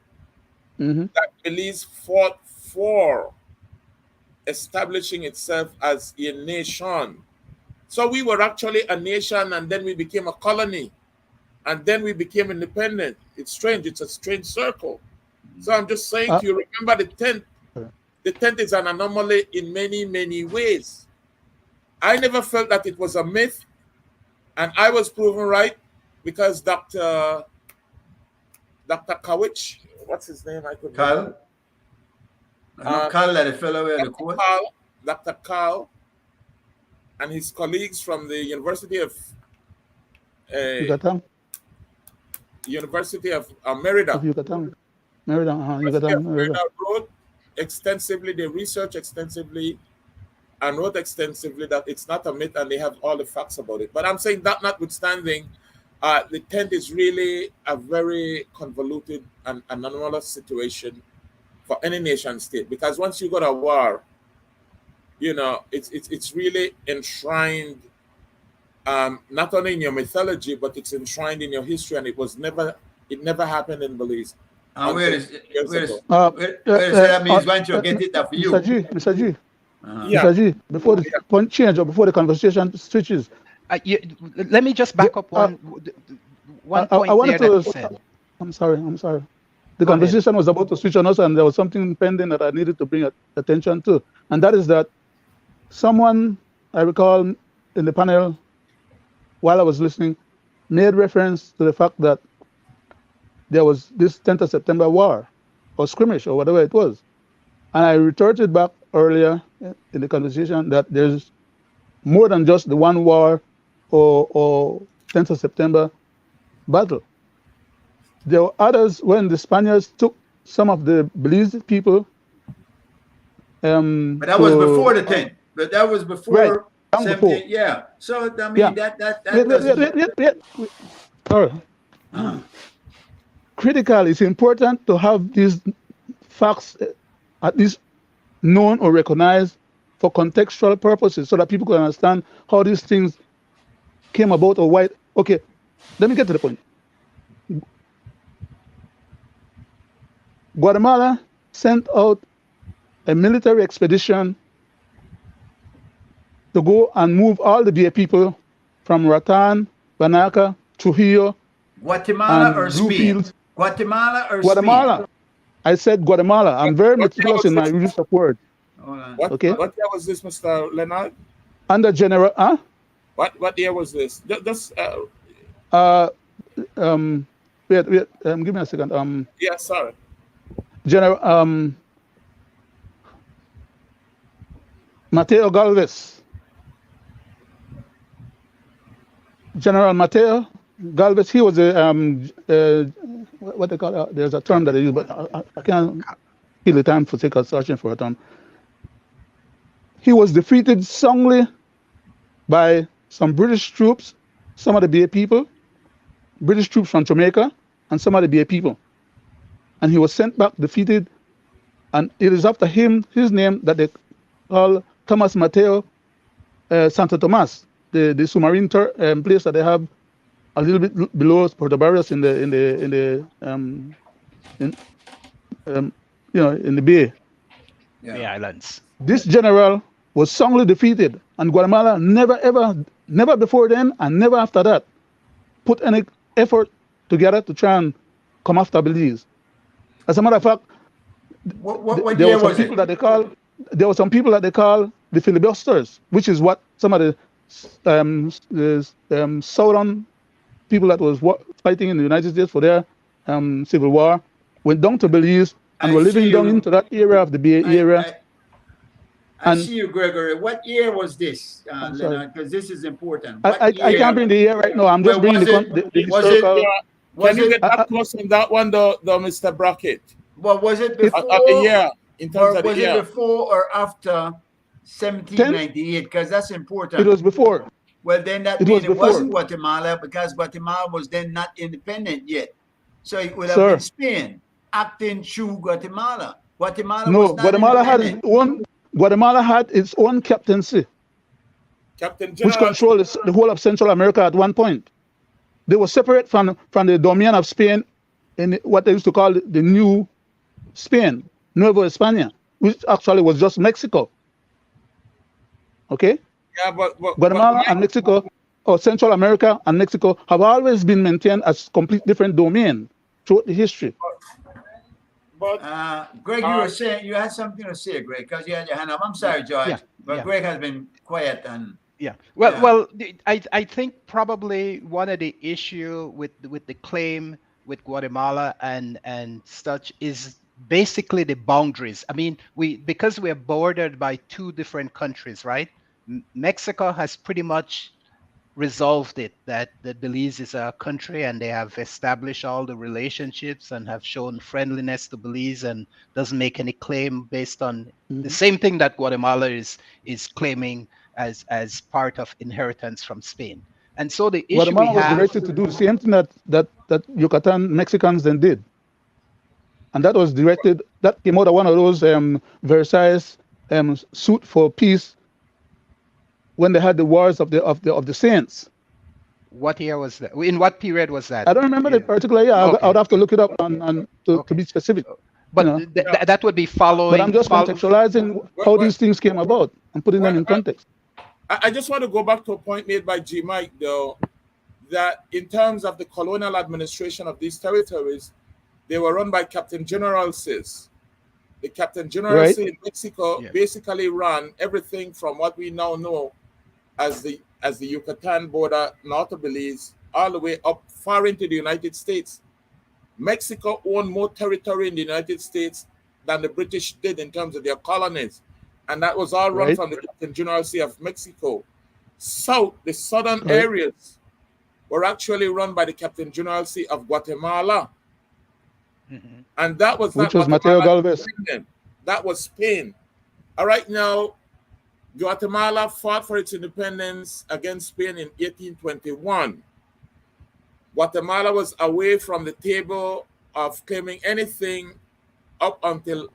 that Belize fought for establishing itself as a nation. So we were actually a nation, and then we became a colony, and then we became independent. It's strange. It's a strange circle. So I'm just saying to you, remember the 10th. The 10th is an anomaly in many, many ways. I never felt that it was a myth, and I was proven right because Dr. Kawich, what's his name? I couldn't remember. Carl, that fellow with the quote. Dr. Carl and his colleagues from the University of Merida. Merida wrote extensively, they researched extensively and wrote extensively that it's not a myth, and they have all the facts about it. But I'm saying that notwithstanding, the 10th is really a very convoluted and anomalous situation for any nation state, because once you go to war, you know, it's really enshrined not only in your mythology, but it's enshrined in your history, and it never happened in Belize. And where is that means once you get it up for you? Mr. G. Mr. G, before the point change or before the conversation switches. Let me just back up one point I wanted there that to, you said. I'm sorry. The conversation was about to switch on us, and there was something pending that I needed to bring attention to. And that is that someone, I recall in the panel, while I was listening, made reference to the fact that there was this 10th of September war or skirmish or whatever it was. And I retorted back earlier in the conversation that there's more than just the one war or 10th of September battle. There were others when the Spaniards took some of the Belize people. But that was before the 10th. But that was before 17. Yeah. So I mean that Sorry. Critical. It's important to have these facts at least known or recognized for contextual purposes, so that people can understand how these things came about or why. Okay, let me get to the point. Guatemala sent out a military expedition to go and move all the Bia people from Ratan, Banaka, Trujillo, Guatemala or Spain? Guatemala or Guatemala. Spain? I said Guatemala. I'm very meticulous in my use of words. What year was this, Mr. Leonard? Under General, What year was this? Just wait, give me a second. Yeah, sorry. General Mateo Galvez. General Mateo Galvez, he was a what they call there's a term that they use, but I can't kill the time for sake of searching for a term. He was defeated soundly by some British troops, some of the Bia people, British troops from Jamaica, and some of the Bia people. And he was sent back defeated, and it is after him, his name, that they call Thomas Mateo Santo Tomas, the submarine place that they have a little bit below Puerto Barrios in the bay. The islands. This general was soundly defeated, and Guatemala never before then and never after that put any effort together to try and come after Belize. As a matter of fact, what there year were some was people it? that they call there were some people that they call the filibusters, which is what some of the southern people that was fighting in the United States for their civil war went down to Belize and I were see living down you. into that area of the Bay Area. I And- see you, Gregory. What year was this, I'm sorry. Leonard? Because this is important. I can't bring the year right now. I'm just Well, bringing was the it- historical. Can you get back close on that one, though, Mr. Brackett? Well, was it before? Yeah, in terms Or of the was year. it before or after 1798? Because that's important. It was before. Well, then that It means was it wasn't before. Guatemala, because Guatemala was then not independent yet. So it would have Sir. been Spain acting through Guatemala. Guatemala No, was not Guatemala had its independent. own. Guatemala had its own captaincy, Captain which General, controlled the whole of Central America at one point. They were separate from the Dominion of Spain in what they used to call the New Spain, Nueva España, which actually was just Mexico. Okay? yeah, but Guatemala and Mexico, or Central America and Mexico, have always been maintained as complete different domain throughout the history. but Greg, you were saying you had something to say, Greg, because you had your hand up. I'm sorry, George, Yeah, but yeah. Greg has been quiet and Yeah. Well, Yeah. well, I think probably one of the issue with the claim with Guatemala and such is basically the boundaries. I mean, because we're bordered by two different countries, right? Mexico has pretty much resolved it that Belize is a country and they have established all the relationships and have shown friendliness to Belize and doesn't make any claim based on the same thing that Guatemala is claiming as part of inheritance from Spain. And so the issue Guatemala we was have, directed to do the same thing that Yucatan Mexicans then did. And that was directed, that came out of one of those Versailles suit for peace when they had the wars of the saints. what year was that? In what period was that? I don't remember the particular year. Okay. I would have to look it up to be specific. But you know. that would be following. But I'm just contextualizing how these things came about and putting them in context. I just want to go back to a point made by G. Mike, though, that in terms of the colonial administration of these territories, they were run by Captain Generalses. The Captain Generalses in Mexico Yes. basically ran everything from what we now know as the Yucatan border north of Belize all the way up far into the United States. Mexico owned more territory in the United States than the British did in terms of their colonies. And that was all run Right. from the Captain Generalcy of Mexico. The southern Right. areas were actually run by the Captain Generalcy of Guatemala. Mhm. And that was Which not was Mateo Guatemala Galvez. independent. That was Spain. All right, now, Guatemala fought for its independence against Spain in 1821. Guatemala was away from the table of claiming anything up until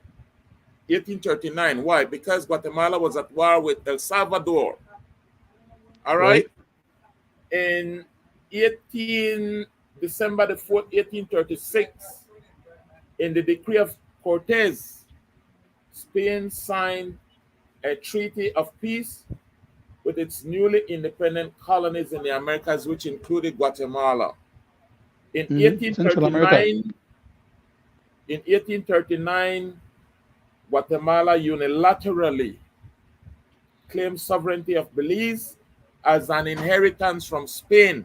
1839. Why? Because Guatemala was at war with El Salvador. All right? In December the 4th, 1836, in the decree of Cortes, Spain signed a treaty of peace with its newly independent colonies in the Americas, which included Guatemala. In Central America. 1839, Guatemala unilaterally claimed sovereignty of Belize as an inheritance from Spain.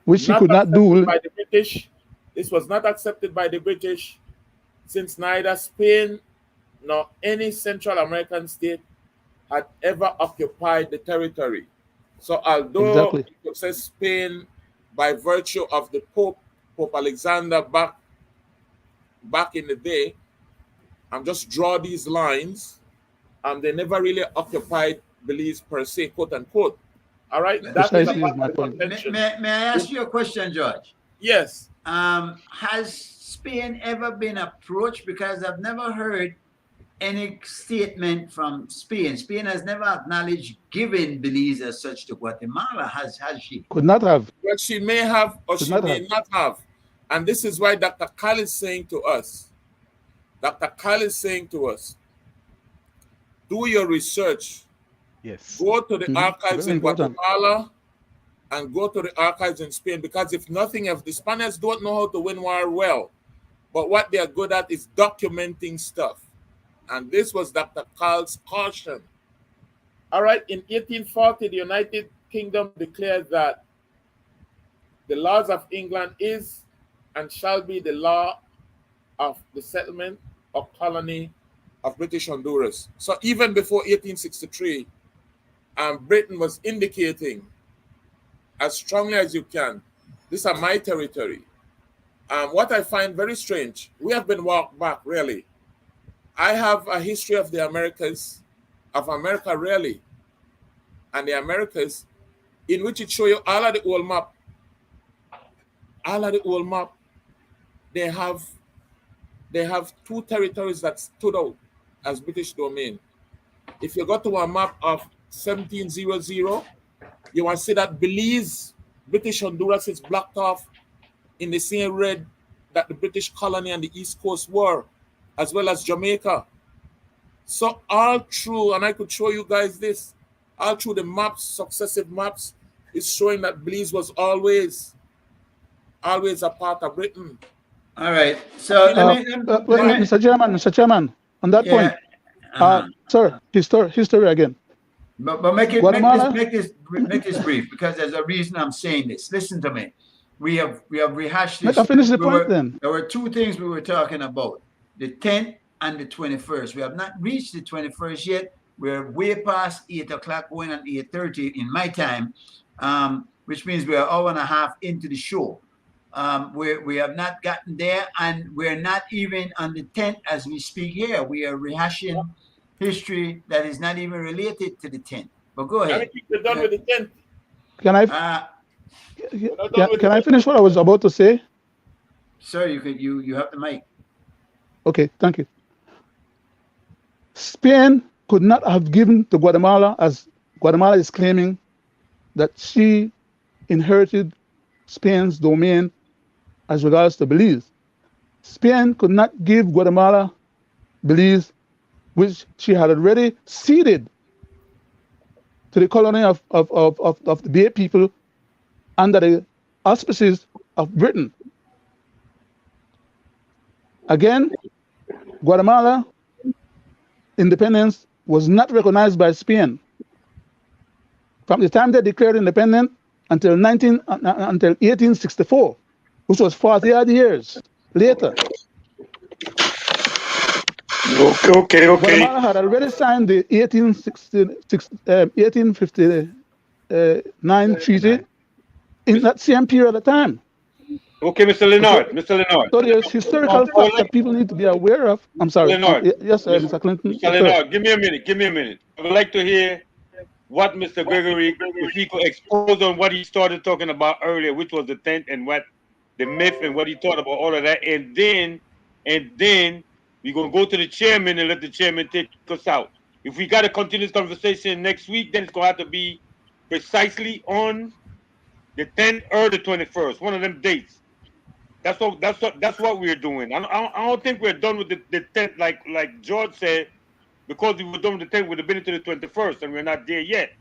Which she could not accepted do. by the British. This was not accepted by the British, since neither Spain nor any Central American state had ever occupied the territory. So although Exactly. it says Spain by virtue of the Pope Alexander back in the day, I'm just draw these lines, they never really occupied Belize per se, quote unquote. All right, that is Precisely a is my part of the point. contention. may I ask you a question, George? Yes. Has Spain ever been approached? Because I've never heard any statement from Spain. Spain has never acknowledged giving Belize as such to Guatemala, has she? Could not have. Well, she may have or Could she not may have. not have. And this is why Dr. Kyle is saying to us, do your research. Yes. Go to the archives Very in important. Guatemala and go to the archives in Spain, because if nothing else, the Spaniards don't know how to win war well. But what they are good at is documenting stuff. And this was Dr. Carl's caution. All right, in 1840, the United Kingdom declared that the laws of England is and shall be the law of the settlement or colony of British Honduras. So even before 1863, Britain was indicating as strongly as you can, these are my territory. What I find very strange, we have been walked back, really. I have a history of the Americas, of America really, and the Americas, in which it shows you all of the old map. All of the old map, they have two territories that stood out as British domain. If you go to a map of 1700, you will see that Belize, British Honduras is blocked off in the same red that the British colony and the East Coast were, as well as Jamaica. So all through, and I could show you guys this, all through the maps, successive maps, is showing that Belize was always a part of Britain. All right. So Mr. Chairman, on that point, sir, history again. But make Guatemala? this brief, because there's a reason I'm saying this. Listen to me. We have rehashed this. Let us finish the point then. There were two things we were talking about: the 10th and the 21st. We have not reached the 21st yet. We're way past 8 o'clock, going on 8:30 in my time, which means we're an hour and a half into the show. We have not gotten there, and we're not even on the 10th as we speak here. We are rehashing history that is not even related to the 10th. But go ahead. I think we're done with the 10th. Can I finish what I was about to say? Sir, you have the mic. Okay, thank you. Spain could not have given to Guatemala, as Guatemala is claiming that she inherited Spain's domain as regards to Belize. Spain could not give Guatemala Belize, which she had already ceded to the colony of the Bay people under the auspices of Britain. Again, Guatemala independence was not recognized by Spain. From the time they declared independence until 1864, which was 40 odd years later. Okay. Guatemala had already signed the 1859 treaty in that same period of time. Okay, Mr. Leonard. So there's historical facts that people need to be aware of. I'm sorry. Yes, Mr. Clinton. Mr. Leonard, give me a minute. I would like to hear what Mr. Gregory, if he could expose on what he started talking about earlier, which was the 10th and what the myth and what he thought about all of that. And then we're going to go to the chairman and let the chairman take us out. If we got to continue this conversation next week, then it's going to have to be precisely on the 10th or the 21st, one of them dates. That's what we're doing. I don't think we're done with the 10th, like George said, because we were done with the 10th, we'd have been into the 21st, and we're not there yet.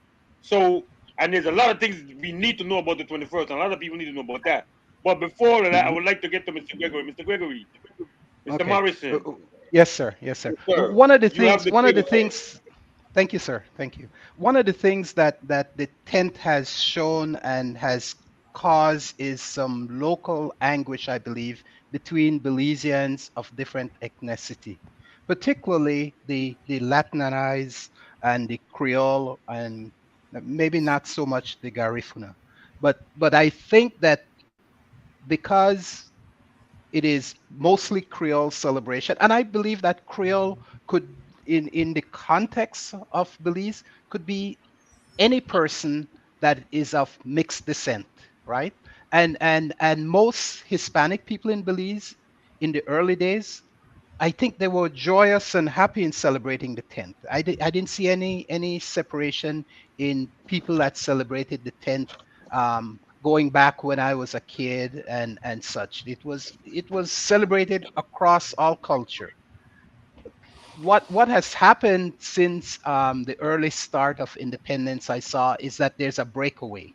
So, and there's a lot of things we need to know about the 21st, and a lot of people need to know about that. But before that, I would like to get to Mr. Gregory. Mr. Morrison. Yes, sir. Yes, sir. One of the things. Thank you, sir. Thank you. One of the things that the 10th has shown and has caused is some local anguish, I believe, between Belizeans of different ethnicity, particularly the Latinized and the Creole, and maybe not so much the Garifuna. But I think that because it is mostly Creole celebration, and I believe that Creole could, in the context of Belize, could be any person that is of mixed descent, right? And most Hispanic people in Belize in the early days, I think they were joyous and happy in celebrating the 10th. I didn't see any separation in people that celebrated the 10th going back when I was a kid and such. It was celebrated across all culture. What has happened since the early start of independence, I saw, is that there's a breakaway,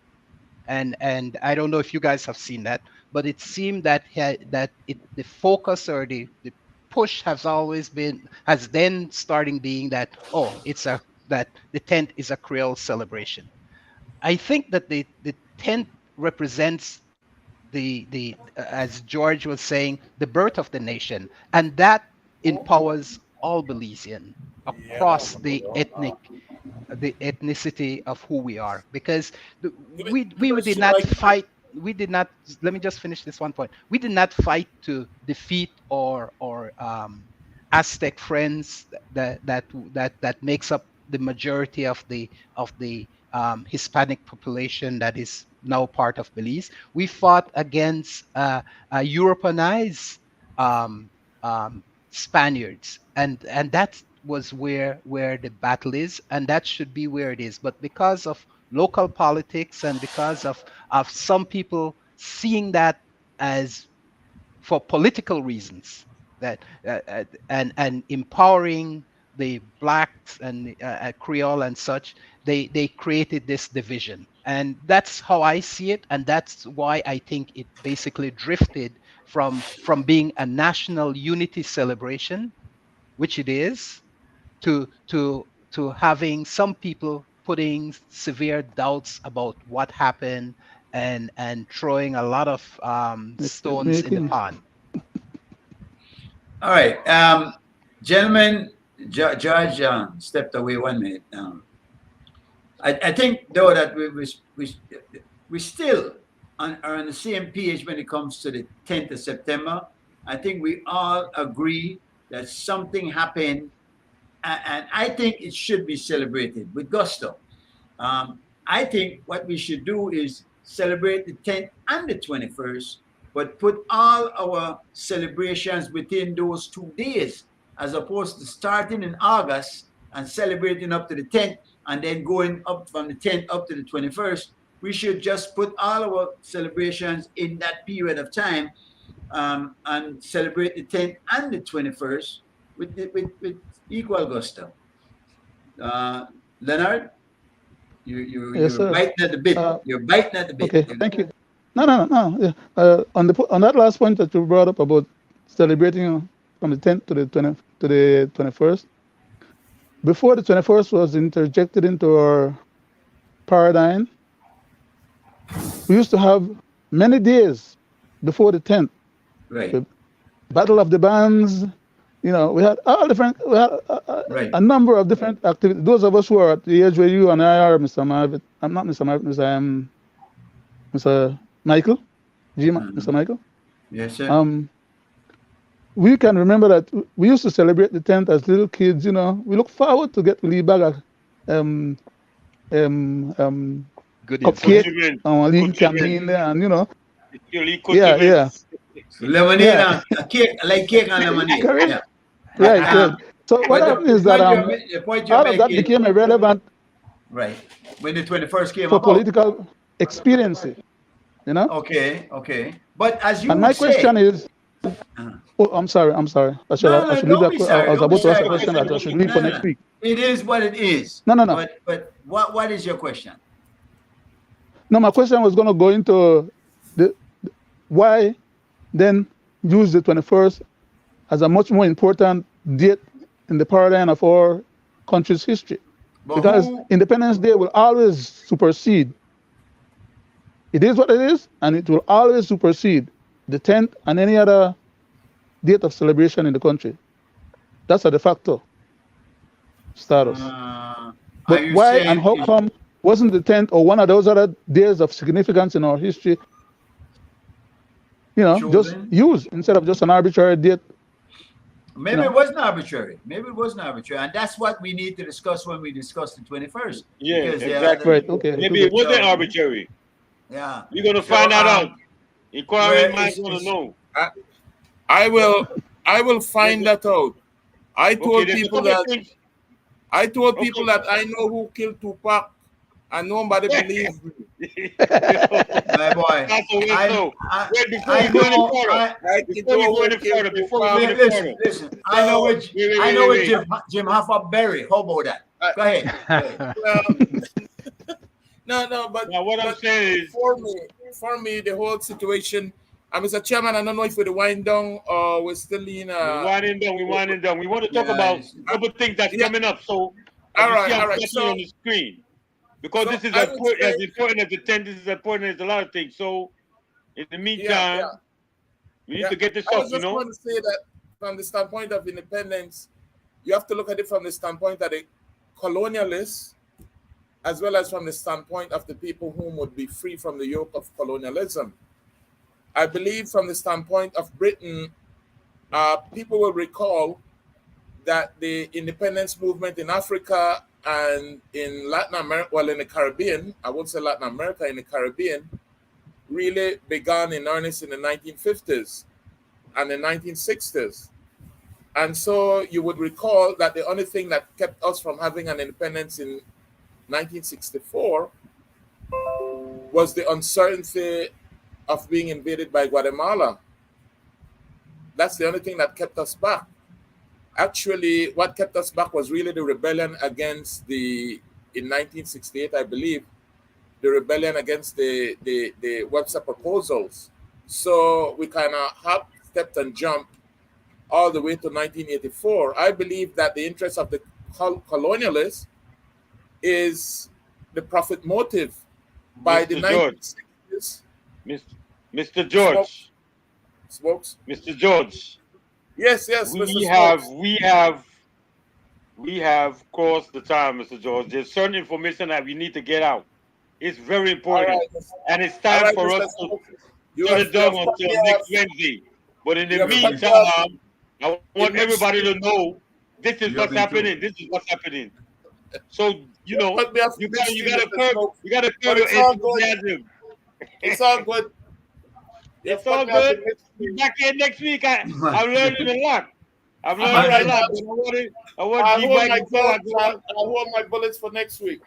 and I don't know if you guys have seen that, but it seemed that the focus or the push has then starting being that, that the 10th is a Creole celebration. I think that the 10th represents the as George was saying, the birth of the nation, and that empowers all Belizean across the ethnicity of who we are, because we did not fight. We did not. Let me just finish this one point. We did not fight to defeat or Aztec friends that makes up the majority of the Hispanic population that is now part of Belize. We fought against Europeanized Spaniards, and that was where the battle is, and that should be where it is. But because of local politics and because of some people seeing that as for political reasons, that and empowering the blacks and Creole and such, they created this division, and that's how I see it, and that's why I think it basically drifted from being a national unity celebration, which it is, to having some people putting severe doubts about what happened and throwing a lot of stones in the pond. All right, gentlemen, George stepped away 1 minute. I think though that we still are on the same page when it comes to the 10th of September. I think we all agree that something happened, and I think it should be celebrated with gusto. I think what we should do is celebrate the 10th and the 21st, but put all our celebrations within those 2 days, as opposed to starting in August and celebrating up to the 10th and then going up from the 10th up to the 21st. We should just put all our celebrations in that period of time, and celebrate the 10th and the 21st with equal gusto. Leonard, you're Yes, sir. biting at the bit. You're biting at the bit. Okay, thank you. No. Yeah. On that last point that you brought up about celebrating from the 10th to the 21st, before the 21st was interjected into our paradigm, we used to have many days before the 10th. Right. The Battle of the Bands. We had all different. We had Right. a number of different activities. Those of us who are at the age where you and I are, Mr. Marvin. I'm not Mr. Marvin. Mr. Michael. Mr. Michael. Yes, sir. We can remember that we used to celebrate the 10th as little kids. We look forward to get to leave back Goodies. cupcake and leave canteen there, and Yeah. Lemonade Yeah. and a cake, like cake and lemonade. Correct. Yeah. Right. Um, So what but happened is that the point you're all of that making, became irrelevant right, when the 21st came for about. political experiences. Okay. But as you And my would say, question is, Uh-huh. I'm sorry. I should No, leave don't that. be sorry, I was don't be about to ask a sorry. question that I should leave for No. next week. it is what it is. No. But what is your question? No, my question was going to go into why then use the 21st as a much more important date in the paradigm of our country's history. But Because Independence Day will always supersede. It is what it is, and it will always supersede the 10th and any other date of celebration in the country. That's a de facto status. are But you why saying and how come wasn't the 10th or one of those other days of significance in our history, just chosen? used instead of just an arbitrary date? Maybe it wasn't arbitrary. And that's what we need to discuss when we discuss the 21st. Yeah, Because exactly. Right, okay. Maybe it wasn't arbitrary. Yeah. We're gonna find that out. Inquiring well, minds it's- want to know. I will find that out. I told there's a people couple of that things- I know who killed Tupac, and nobody believes me. My boy. That's the way I- so. I- Wait, before I we go any know- further, I- before we go any further, before we go any further. Listen. I know what Wait. Jim Hoffa Berry. How about that? Go ahead. Well, no, but Now, what I'm but saying is, for me, the whole situation Mr. Chairman, I don't know if we're wind down or we're still in. We're winding down. We're winding down. We want to talk Yeah, about it's- a couple things that's Yeah. coming up. So, All as you right, see, I'm all right. flashing So- on the screen because so this is I would important, as say- important as the 10. This is important as a lot of things. So, in the meantime, yeah. we need Yeah. to get this I up. was You just know, going to say that from the standpoint of independence, you have to look at it from the standpoint of the colonialists, as well as from the standpoint of the people whom would be free from the yoke of colonialism. I believe from the standpoint of Britain, people will recall that the independence movement in Africa and in Latin America, well, in the Caribbean, I won't say Latin America, in the Caribbean, really began in earnest in the 1950s and the 1960s. And so you would recall that the only thing that kept us from having an independence in 1964 was the uncertainty of being invaded by Guatemala. That's the only thing that kept us back. Actually, what kept us back was really the rebellion against in 1968, I believe, the rebellion against the Webster proposals. So we kind of hopped, stepped, and jumped all the way to 1984. I believe that the interest of the colonialists is the profit motive. By the Mr. George. 1960s, Mr. George, Smokes. Mr. George. Yes, Mr. We have, of course, the time, Mr. George. There's certain information that we need to get out. It's very important, All right, and it's all time right, for Mr. us to Smokes. You shut have- it down you have until cut me next off. Wednesday. But in You the have cut me meantime, off. I want It makes- everybody to know this is You what's have been happening. This is what's happening. So you know, Cut me off you next gotta week, Mr. curb Smokes. your But it's all good. enthusiasm. It's all good. You It's have cut all me off good. next Be week. back here next week. I'm learning a lot. I'm All learning right, a lot. now, I want I'll to be hold back my before I bullets. go out. I'll hold my bullets for next week.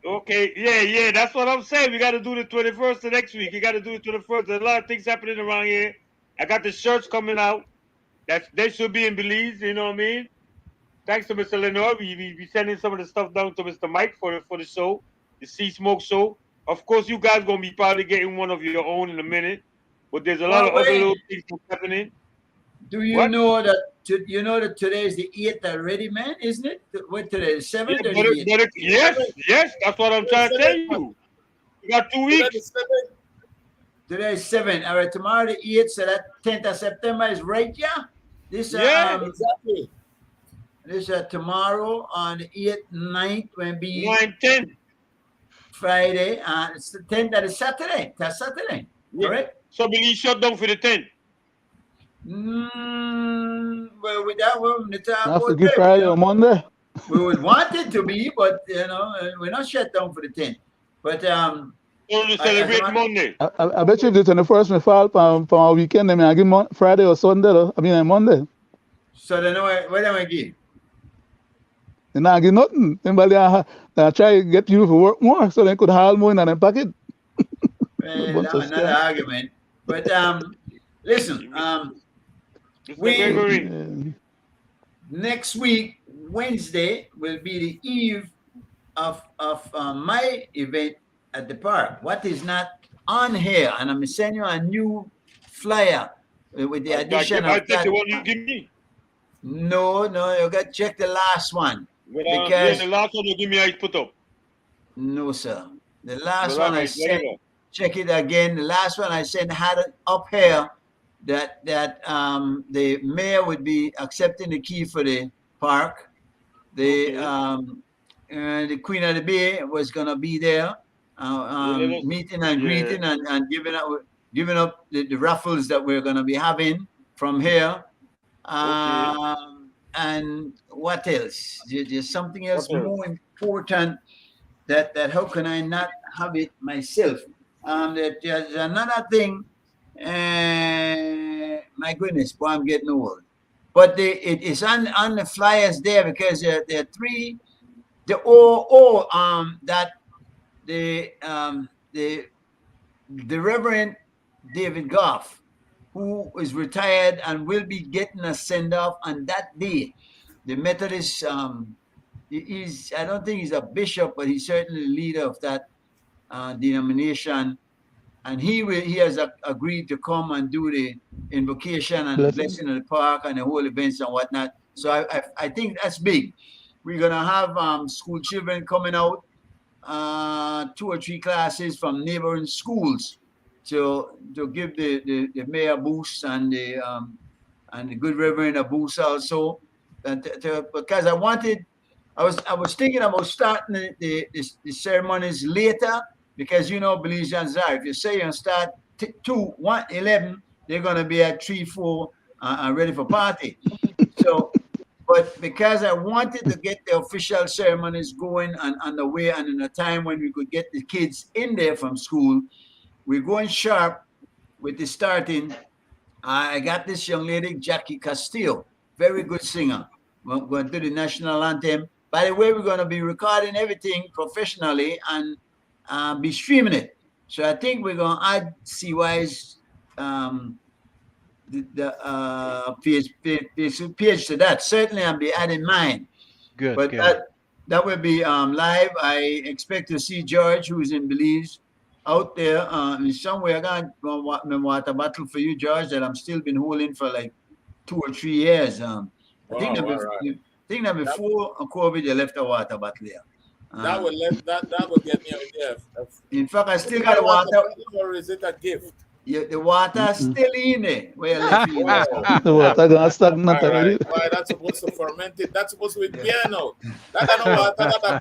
Okay, yeah, that's what I'm saying. We got to do the 21st of next week. You got to do the 21st. There's a lot of things happening around here. I got the shirts coming out. They should be in Belize. You know what I mean? Thanks to Mr. Lenore, we sending some of the stuff down to Mr. Mike for the show, the Sea Smoke show. Of course, you guys gonna be probably getting one of your own in a minute, but there's a lot of other wait. little things that's happening. Do you What? know that today is the 8th already, man? Isn't it? What today? The 7th or the 8th? Yes, that's what I'm trying to tell you. You got 2 So weeks. that is 7. Today is 7. All right, tomorrow the 8th, so that 10th of September is right, yeah? This Yeah. Exactly. this tomorrow on the 8th, 9th will be 9, 10. Friday. It's the 10th, that is Saturday. That's Saturday. Yeah. Correct? So Belize shut down for the 10th. Well, with that one, the time Not goes for Good by, Friday on Monday. we would want it to be, but we're not shut down for the 10th. But So to celebrate Monday. I bet you if the 21st may fall from a weekend, then I give Friday or Sunday, though. I mean, Monday. so then what am I give? Then I give nothing. Anybody try to get you to work more so they could haul more in their pocket. Well, bunch of another stuff. argument. But listen, Mr. we- Gregory. Yeah. next week, Wednesday, will be the eve of my event at the park. What is not on here, and I'm sending you a new flyer with the addition I of take that. the one you give me. No, you got to check the last one. But, Because- the last one you give me, I put up. No, sir. The last But one I alright, sent. whatever. Check it again. The last one I sent had it up here that the mayor would be accepting the key for the park. The Okay. the Queen of the Bay was gonna be there, meeting and yeah. greeting and giving up the raffles that we're gonna be having from here. And what else? There's something else What else? more important that how can I not have it myself? That there's another thing. My goodness, boy, I'm getting old. But it is on the flyers there because there are three. That the Reverend David Goff, who is retired and will be getting a send off on that day. The Methodist, he's, I don't think he's a bishop, but he's certainly the leader of that denomination. and he has agreed to come and do the invocation and Blessing. blessing of the park and the whole events and whatnot. So I think that's big. We're gonna have school children coming out, 2 or 3 classes from neighboring schools to give the mayor a boost and the good reverend a boost also. And because I was thinking about starting the ceremonies later because Belizeans are. If you say you start 2, 1, 11, they're gonna be at 3, 4 and ready for party. So, but because I wanted to get the official ceremonies going and underway, and in a time when we could get the kids in there from school, we're going sharp with the starting. I got this young lady, Jackie Castillo, very good singer. We're going to do the national anthem. By the way, we're going to be recording everything professionally and be streaming it. So I think we're going to add CY's page to that. Certainly, I'll be adding mine. Good, But good. that will be live. I expect to see George, who's in Belize, out there in somewhere. I got my water bottle for you, George, that I'm still been holding for like 2 or 3 years. I think Wow, that, all right. before COVID, you left a water bottle there. That will get me out there. In fact, I Is still it got a the water. bottle or is it a gift? Yeah, the water still in there. Where you left it last time. The water gonna stagnate All right. already. Why that's supposed to ferment it? That's supposed to be beer now. That I know water, that a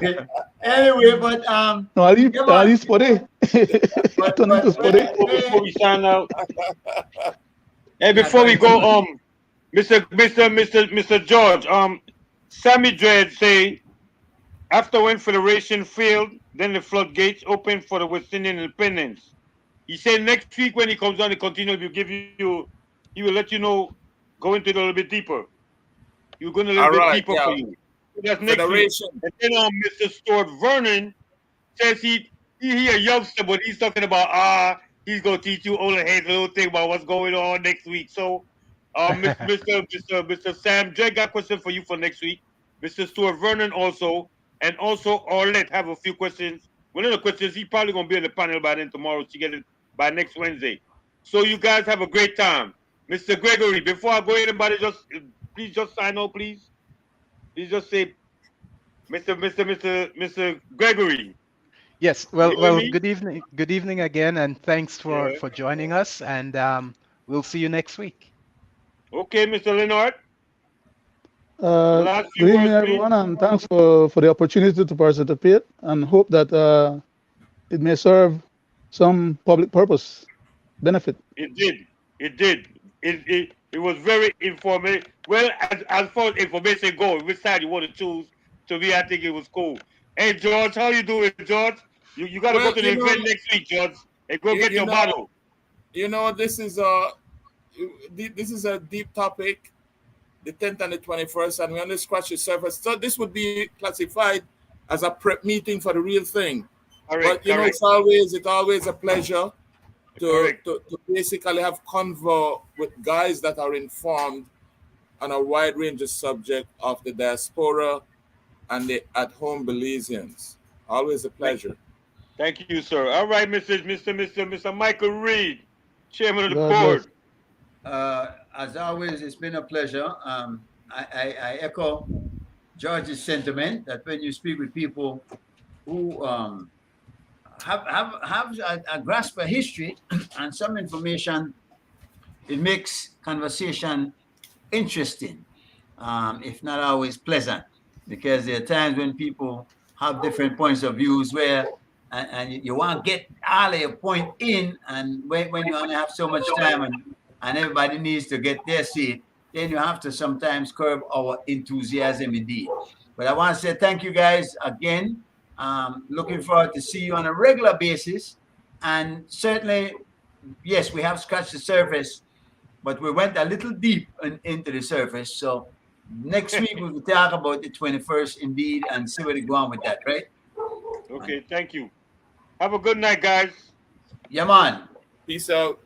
beer. anyway, but No, at least for it. but, Turn into but sport. Before we sign out, and before we go, Mr. George, Sammy Dread say after when Federation failed, then the floodgates opened for the West Indian independence. He said next week when he comes on, he continue to give you, he will let you know, go into it a little bit deeper. You're going a little All bit right, deeper yeah. for you. So that's next week. Federation. And then Mr. Stuart Vernon says he a youngster, but he's talking about he's gonna teach you older heads a little thing about what's going on next week. So, Mr. Sam J got a question for you for next week. Mr. Stuart Vernon also, and also Orlet have a few questions. One of the questions he probably gonna be on the panel by then tomorrow to get it by next Wednesday. So you guys have a great time, Mr. Gregory. Before I go, anybody please just sign out, please. Please just say, Mr. Gregory. Yes. You hear Well. me? Good evening. Good evening again, and thanks Yeah. for joining us. And we'll see you next week. Okay, Mr. Leonard. Last few Good evening, words, please. everyone, and thanks for the opportunity to participate, and hope that it may serve some public purpose benefit. It did. It did. It was very informative. Well, as far as information goes, which side you want to choose, to me, I think it was cool. Hey, George, how you doing, George? You got to Well, go to the event next week, George, and go get you your know- bottle. This is a deep topic, the 10th and the 21st, and we only scratch the surface. So this would be classified as a prep meeting for the real thing. Correct, But it's always a pleasure Correct. to basically have convo with guys that are informed on a wide range of subject of the diaspora and the at-home Belizeans. Always a pleasure. Thank you, sir. All right, Mr. Michael Reed, chairman of the God board. bless. As always, it's been a pleasure. I echo George's sentiment that when you speak with people who have a grasp of history and some information, it makes conversation interesting, if not always pleasant, because there are times when people have different points of views where and you want to get all of your point in, and when you only have so much time and everybody needs to get their seat, then you have to sometimes curb our enthusiasm indeed. But I want to say thank you guys again. Looking forward to see you on a regular basis. And certainly, yes, we have scratched the surface, but we went a little deep into the surface. So next week we will talk about the 21st indeed and see where they go on with that, right? Okay, thank you. Have a good night, guys. Yeah, man. Peace out.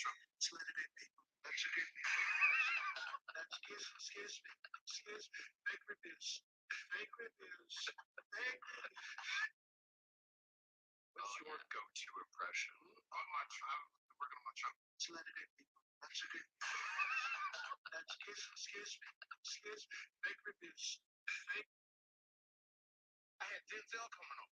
Trump. Let's let it in, people. Let's let it in, people. Excuse me. Fake reviews. Fake reviews. Fake reviews. What's your go-to impression? On my Trump. Working on my Trump. Let's let it in, people. Let's let it in. Excuse me. Fake reviews. Fake. I had Denzel coming on.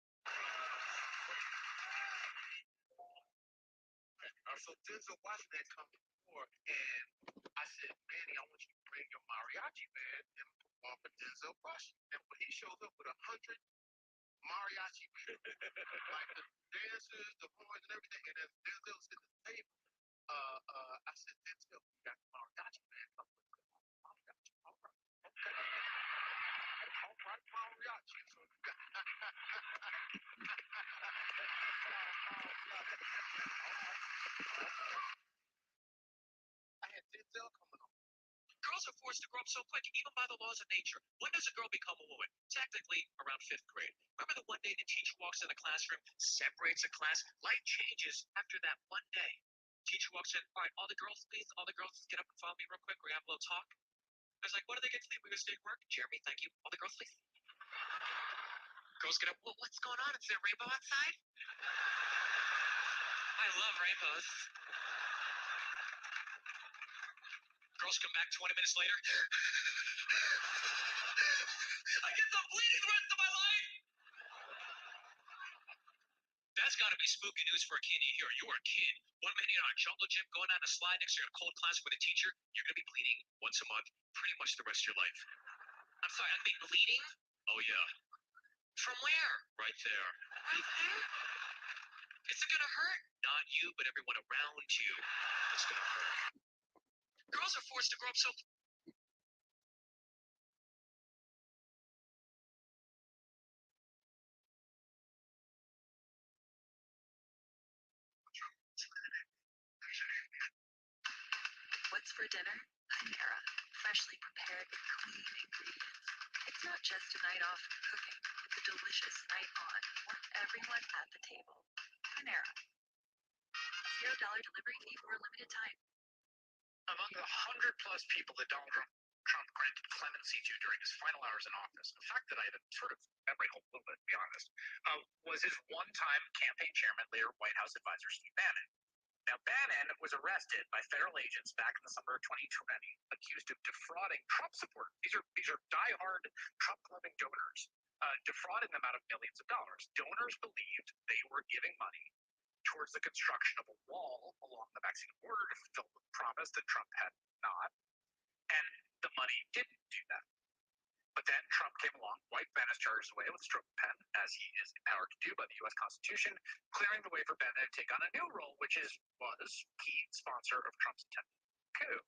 So Denzel watched that come before, and I said, Manny, I want you to bring your mariachi band and perform for Denzel Washington. And when he shows up with 100 mariachi bands, like the dancers, the horns, and everything, and as Denzel's at the table, I said, Denzel, you got the mariachi band. Come with the mariachi. All right. Okay. All right, mariachi. So you got I had Denzel coming on. Girls are forced to grow up so quick, even by the laws of nature. When does a girl become a woman? Technically, around 5th grade. Remember the one day the teacher walks in the classroom, separates a class? Life changes after that one day. Teacher walks in, all right, all the girls, please. All the girls, get up and follow me real quick. We're going to have a little talk. I was like, what do they get to leave? We're going to stay at work? Jeremy, thank you. All the girls, please. Girls get up, well, what's going on? Is there a rainbow outside? I love rainbows. Girls come back 20 minutes later. I get to bleeding the rest of my life. That's got to be spooky news for a kid. You're a kid. 1 minute you're on a jungle gym, going on a slide next to your cold class with a teacher. You're going to be bleeding once a month, pretty much the rest of your life. I'm sorry, I'm being bleeding? Oh, yeah. From where? Right there. Right there? Is it going to hurt? Not you, but everyone around you. It's going to hurt. Girls are forced to grow up so... What's for dinner? Panera. Freshly prepared with clean ingredients. It's not just a night off from cooking. It's a delicious night on for everyone at the table. Panera. $0 delivery fee for a limited time. Among the 100+ people that Donald Trump granted clemency to during his final hours in office, a fact that I had a sort of memory hole a little bit, to be honest, was his one-time campaign chairman, later White House advisor Steve Bannon. Now, Bannon was arrested by federal agents back in the summer of 2020, accused of defrauding Trump supporters. These are diehard Trump-loving donors, defrauding them out of millions of dollars. Donors believed they were giving money towards the construction of a wall along the Mexican border to fulfill the promise that Trump had not, and the money didn't do that. But then Trump came along, wiped Bannon's charges away with a stroke of the pen, as he is empowered to do by the U.S. Constitution, clearing the way for Bannon to take on a new role, which was key sponsor of Trump's attempted coup.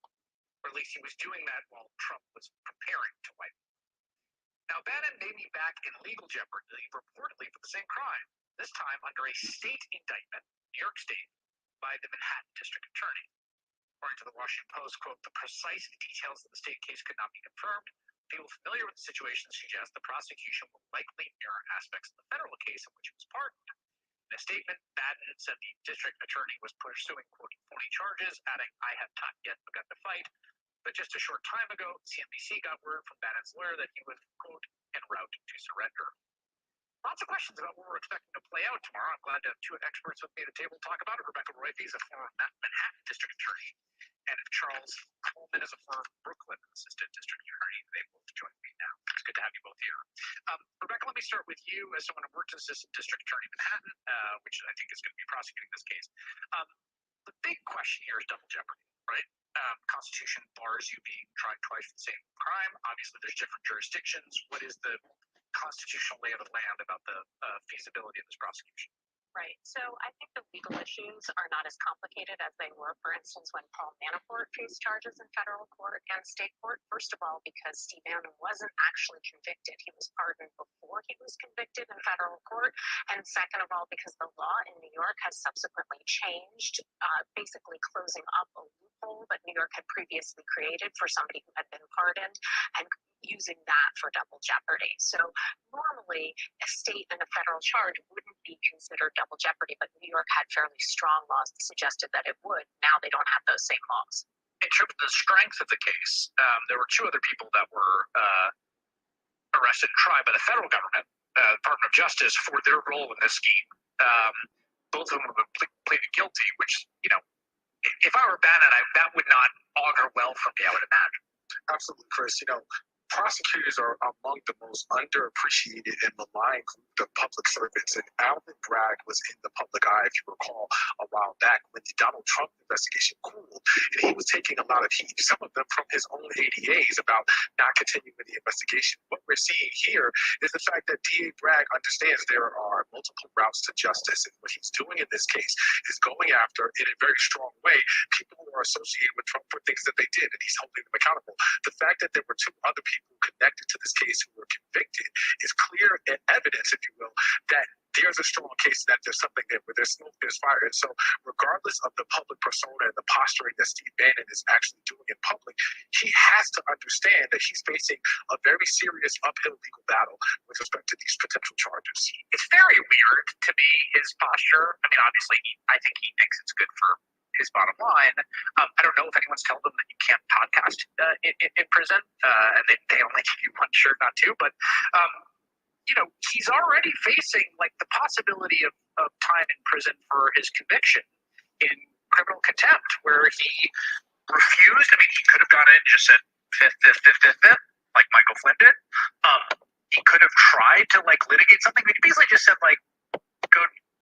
Or at least he was doing that while Trump was preparing to wipe him. Now, Bannon may be back in legal jeopardy, reportedly for the same crime, this time under a state indictment, New York State, by the Manhattan District Attorney. According to the Washington Post, quote, the precise details of the state case could not be confirmed. People familiar with the situation suggest the prosecution will likely mirror aspects of the federal case in which it was pardoned. In a statement, Bannon said the district attorney was pursuing, quote, phony charges, adding, I have not yet begun to fight. But just a short time ago, CNBC got word from Bannon's lawyer that he was, quote, en route to surrender. Lots of questions about what we're expecting to play out tomorrow. I'm glad to have two experts with me at the table to talk about it. Rebecca Royfield is a former Manhattan district attorney, and Charles Coleman is a former Brooklyn assistant district attorney. They both join me now. It's good to have you both here. Rebecca, let me start with you as someone who worked as assistant district attorney in Manhattan, which I think is going to be prosecuting this case. The big question here is double jeopardy, right? Constitution bars you being tried twice for the same crime. Obviously, there's different jurisdictions. What is the constitutional lay of the land about the feasibility of this prosecution? Right. So I think the legal issues are not as complicated as they were, for instance, when Paul Manafort faced charges in federal court and state court. First of all, because Steve Bannon wasn't actually convicted. He was pardoned before he was convicted in federal court. And second of all, because the law in New York has subsequently changed, basically closing up a loophole that New York had previously created for somebody who had been pardoned and using that for double jeopardy. So normally a state and a federal charge wouldn't be considered double jeopardy, but New York had fairly strong laws that suggested that it would. Now they don't have those same laws. In terms of the strength of the case, there were two other people that were arrested and tried by the federal government, Department of Justice, for their role in this scheme. Both of them have pleaded guilty, which, you know, if I were Bannon, that would not augur well for me, I would imagine. Absolutely, Chris. You know, prosecutors are among the most underappreciated and maligned group of public servants. And Alvin Bragg was in the public eye, if you recall, a while back when the Donald Trump investigation cooled. And he was taking a lot of heat, some of them from his own ADAs, about not continuing the investigation. What we're seeing here is the fact that DA Bragg understands there are multiple routes to justice. And what he's doing in this case is going after, in a very strong way, people who are associated with Trump for things that they did, and he's holding them accountable. The fact that there were two other people connected to this case who were convicted is clear evidence, if you will, that there's a strong case, that there's something there where there's smoke, there's fire. And so regardless of the public persona and the posturing that Steve Bannon is actually doing in public, he has to understand that he's facing a very serious uphill legal battle with respect to these potential charges. It's very weird to me, his posture. I mean, obviously, I think he thinks it's good for his bottom line. I don't know if anyone's told him that you can't podcast in prison, and they only give you one shirt, not two. But you know, he's already facing like the possibility of time in prison for his conviction in criminal contempt, where he refused. I mean, he could have gone in and just said fifth, like Michael Flynn did. He could have tried to like litigate something. He basically just said like,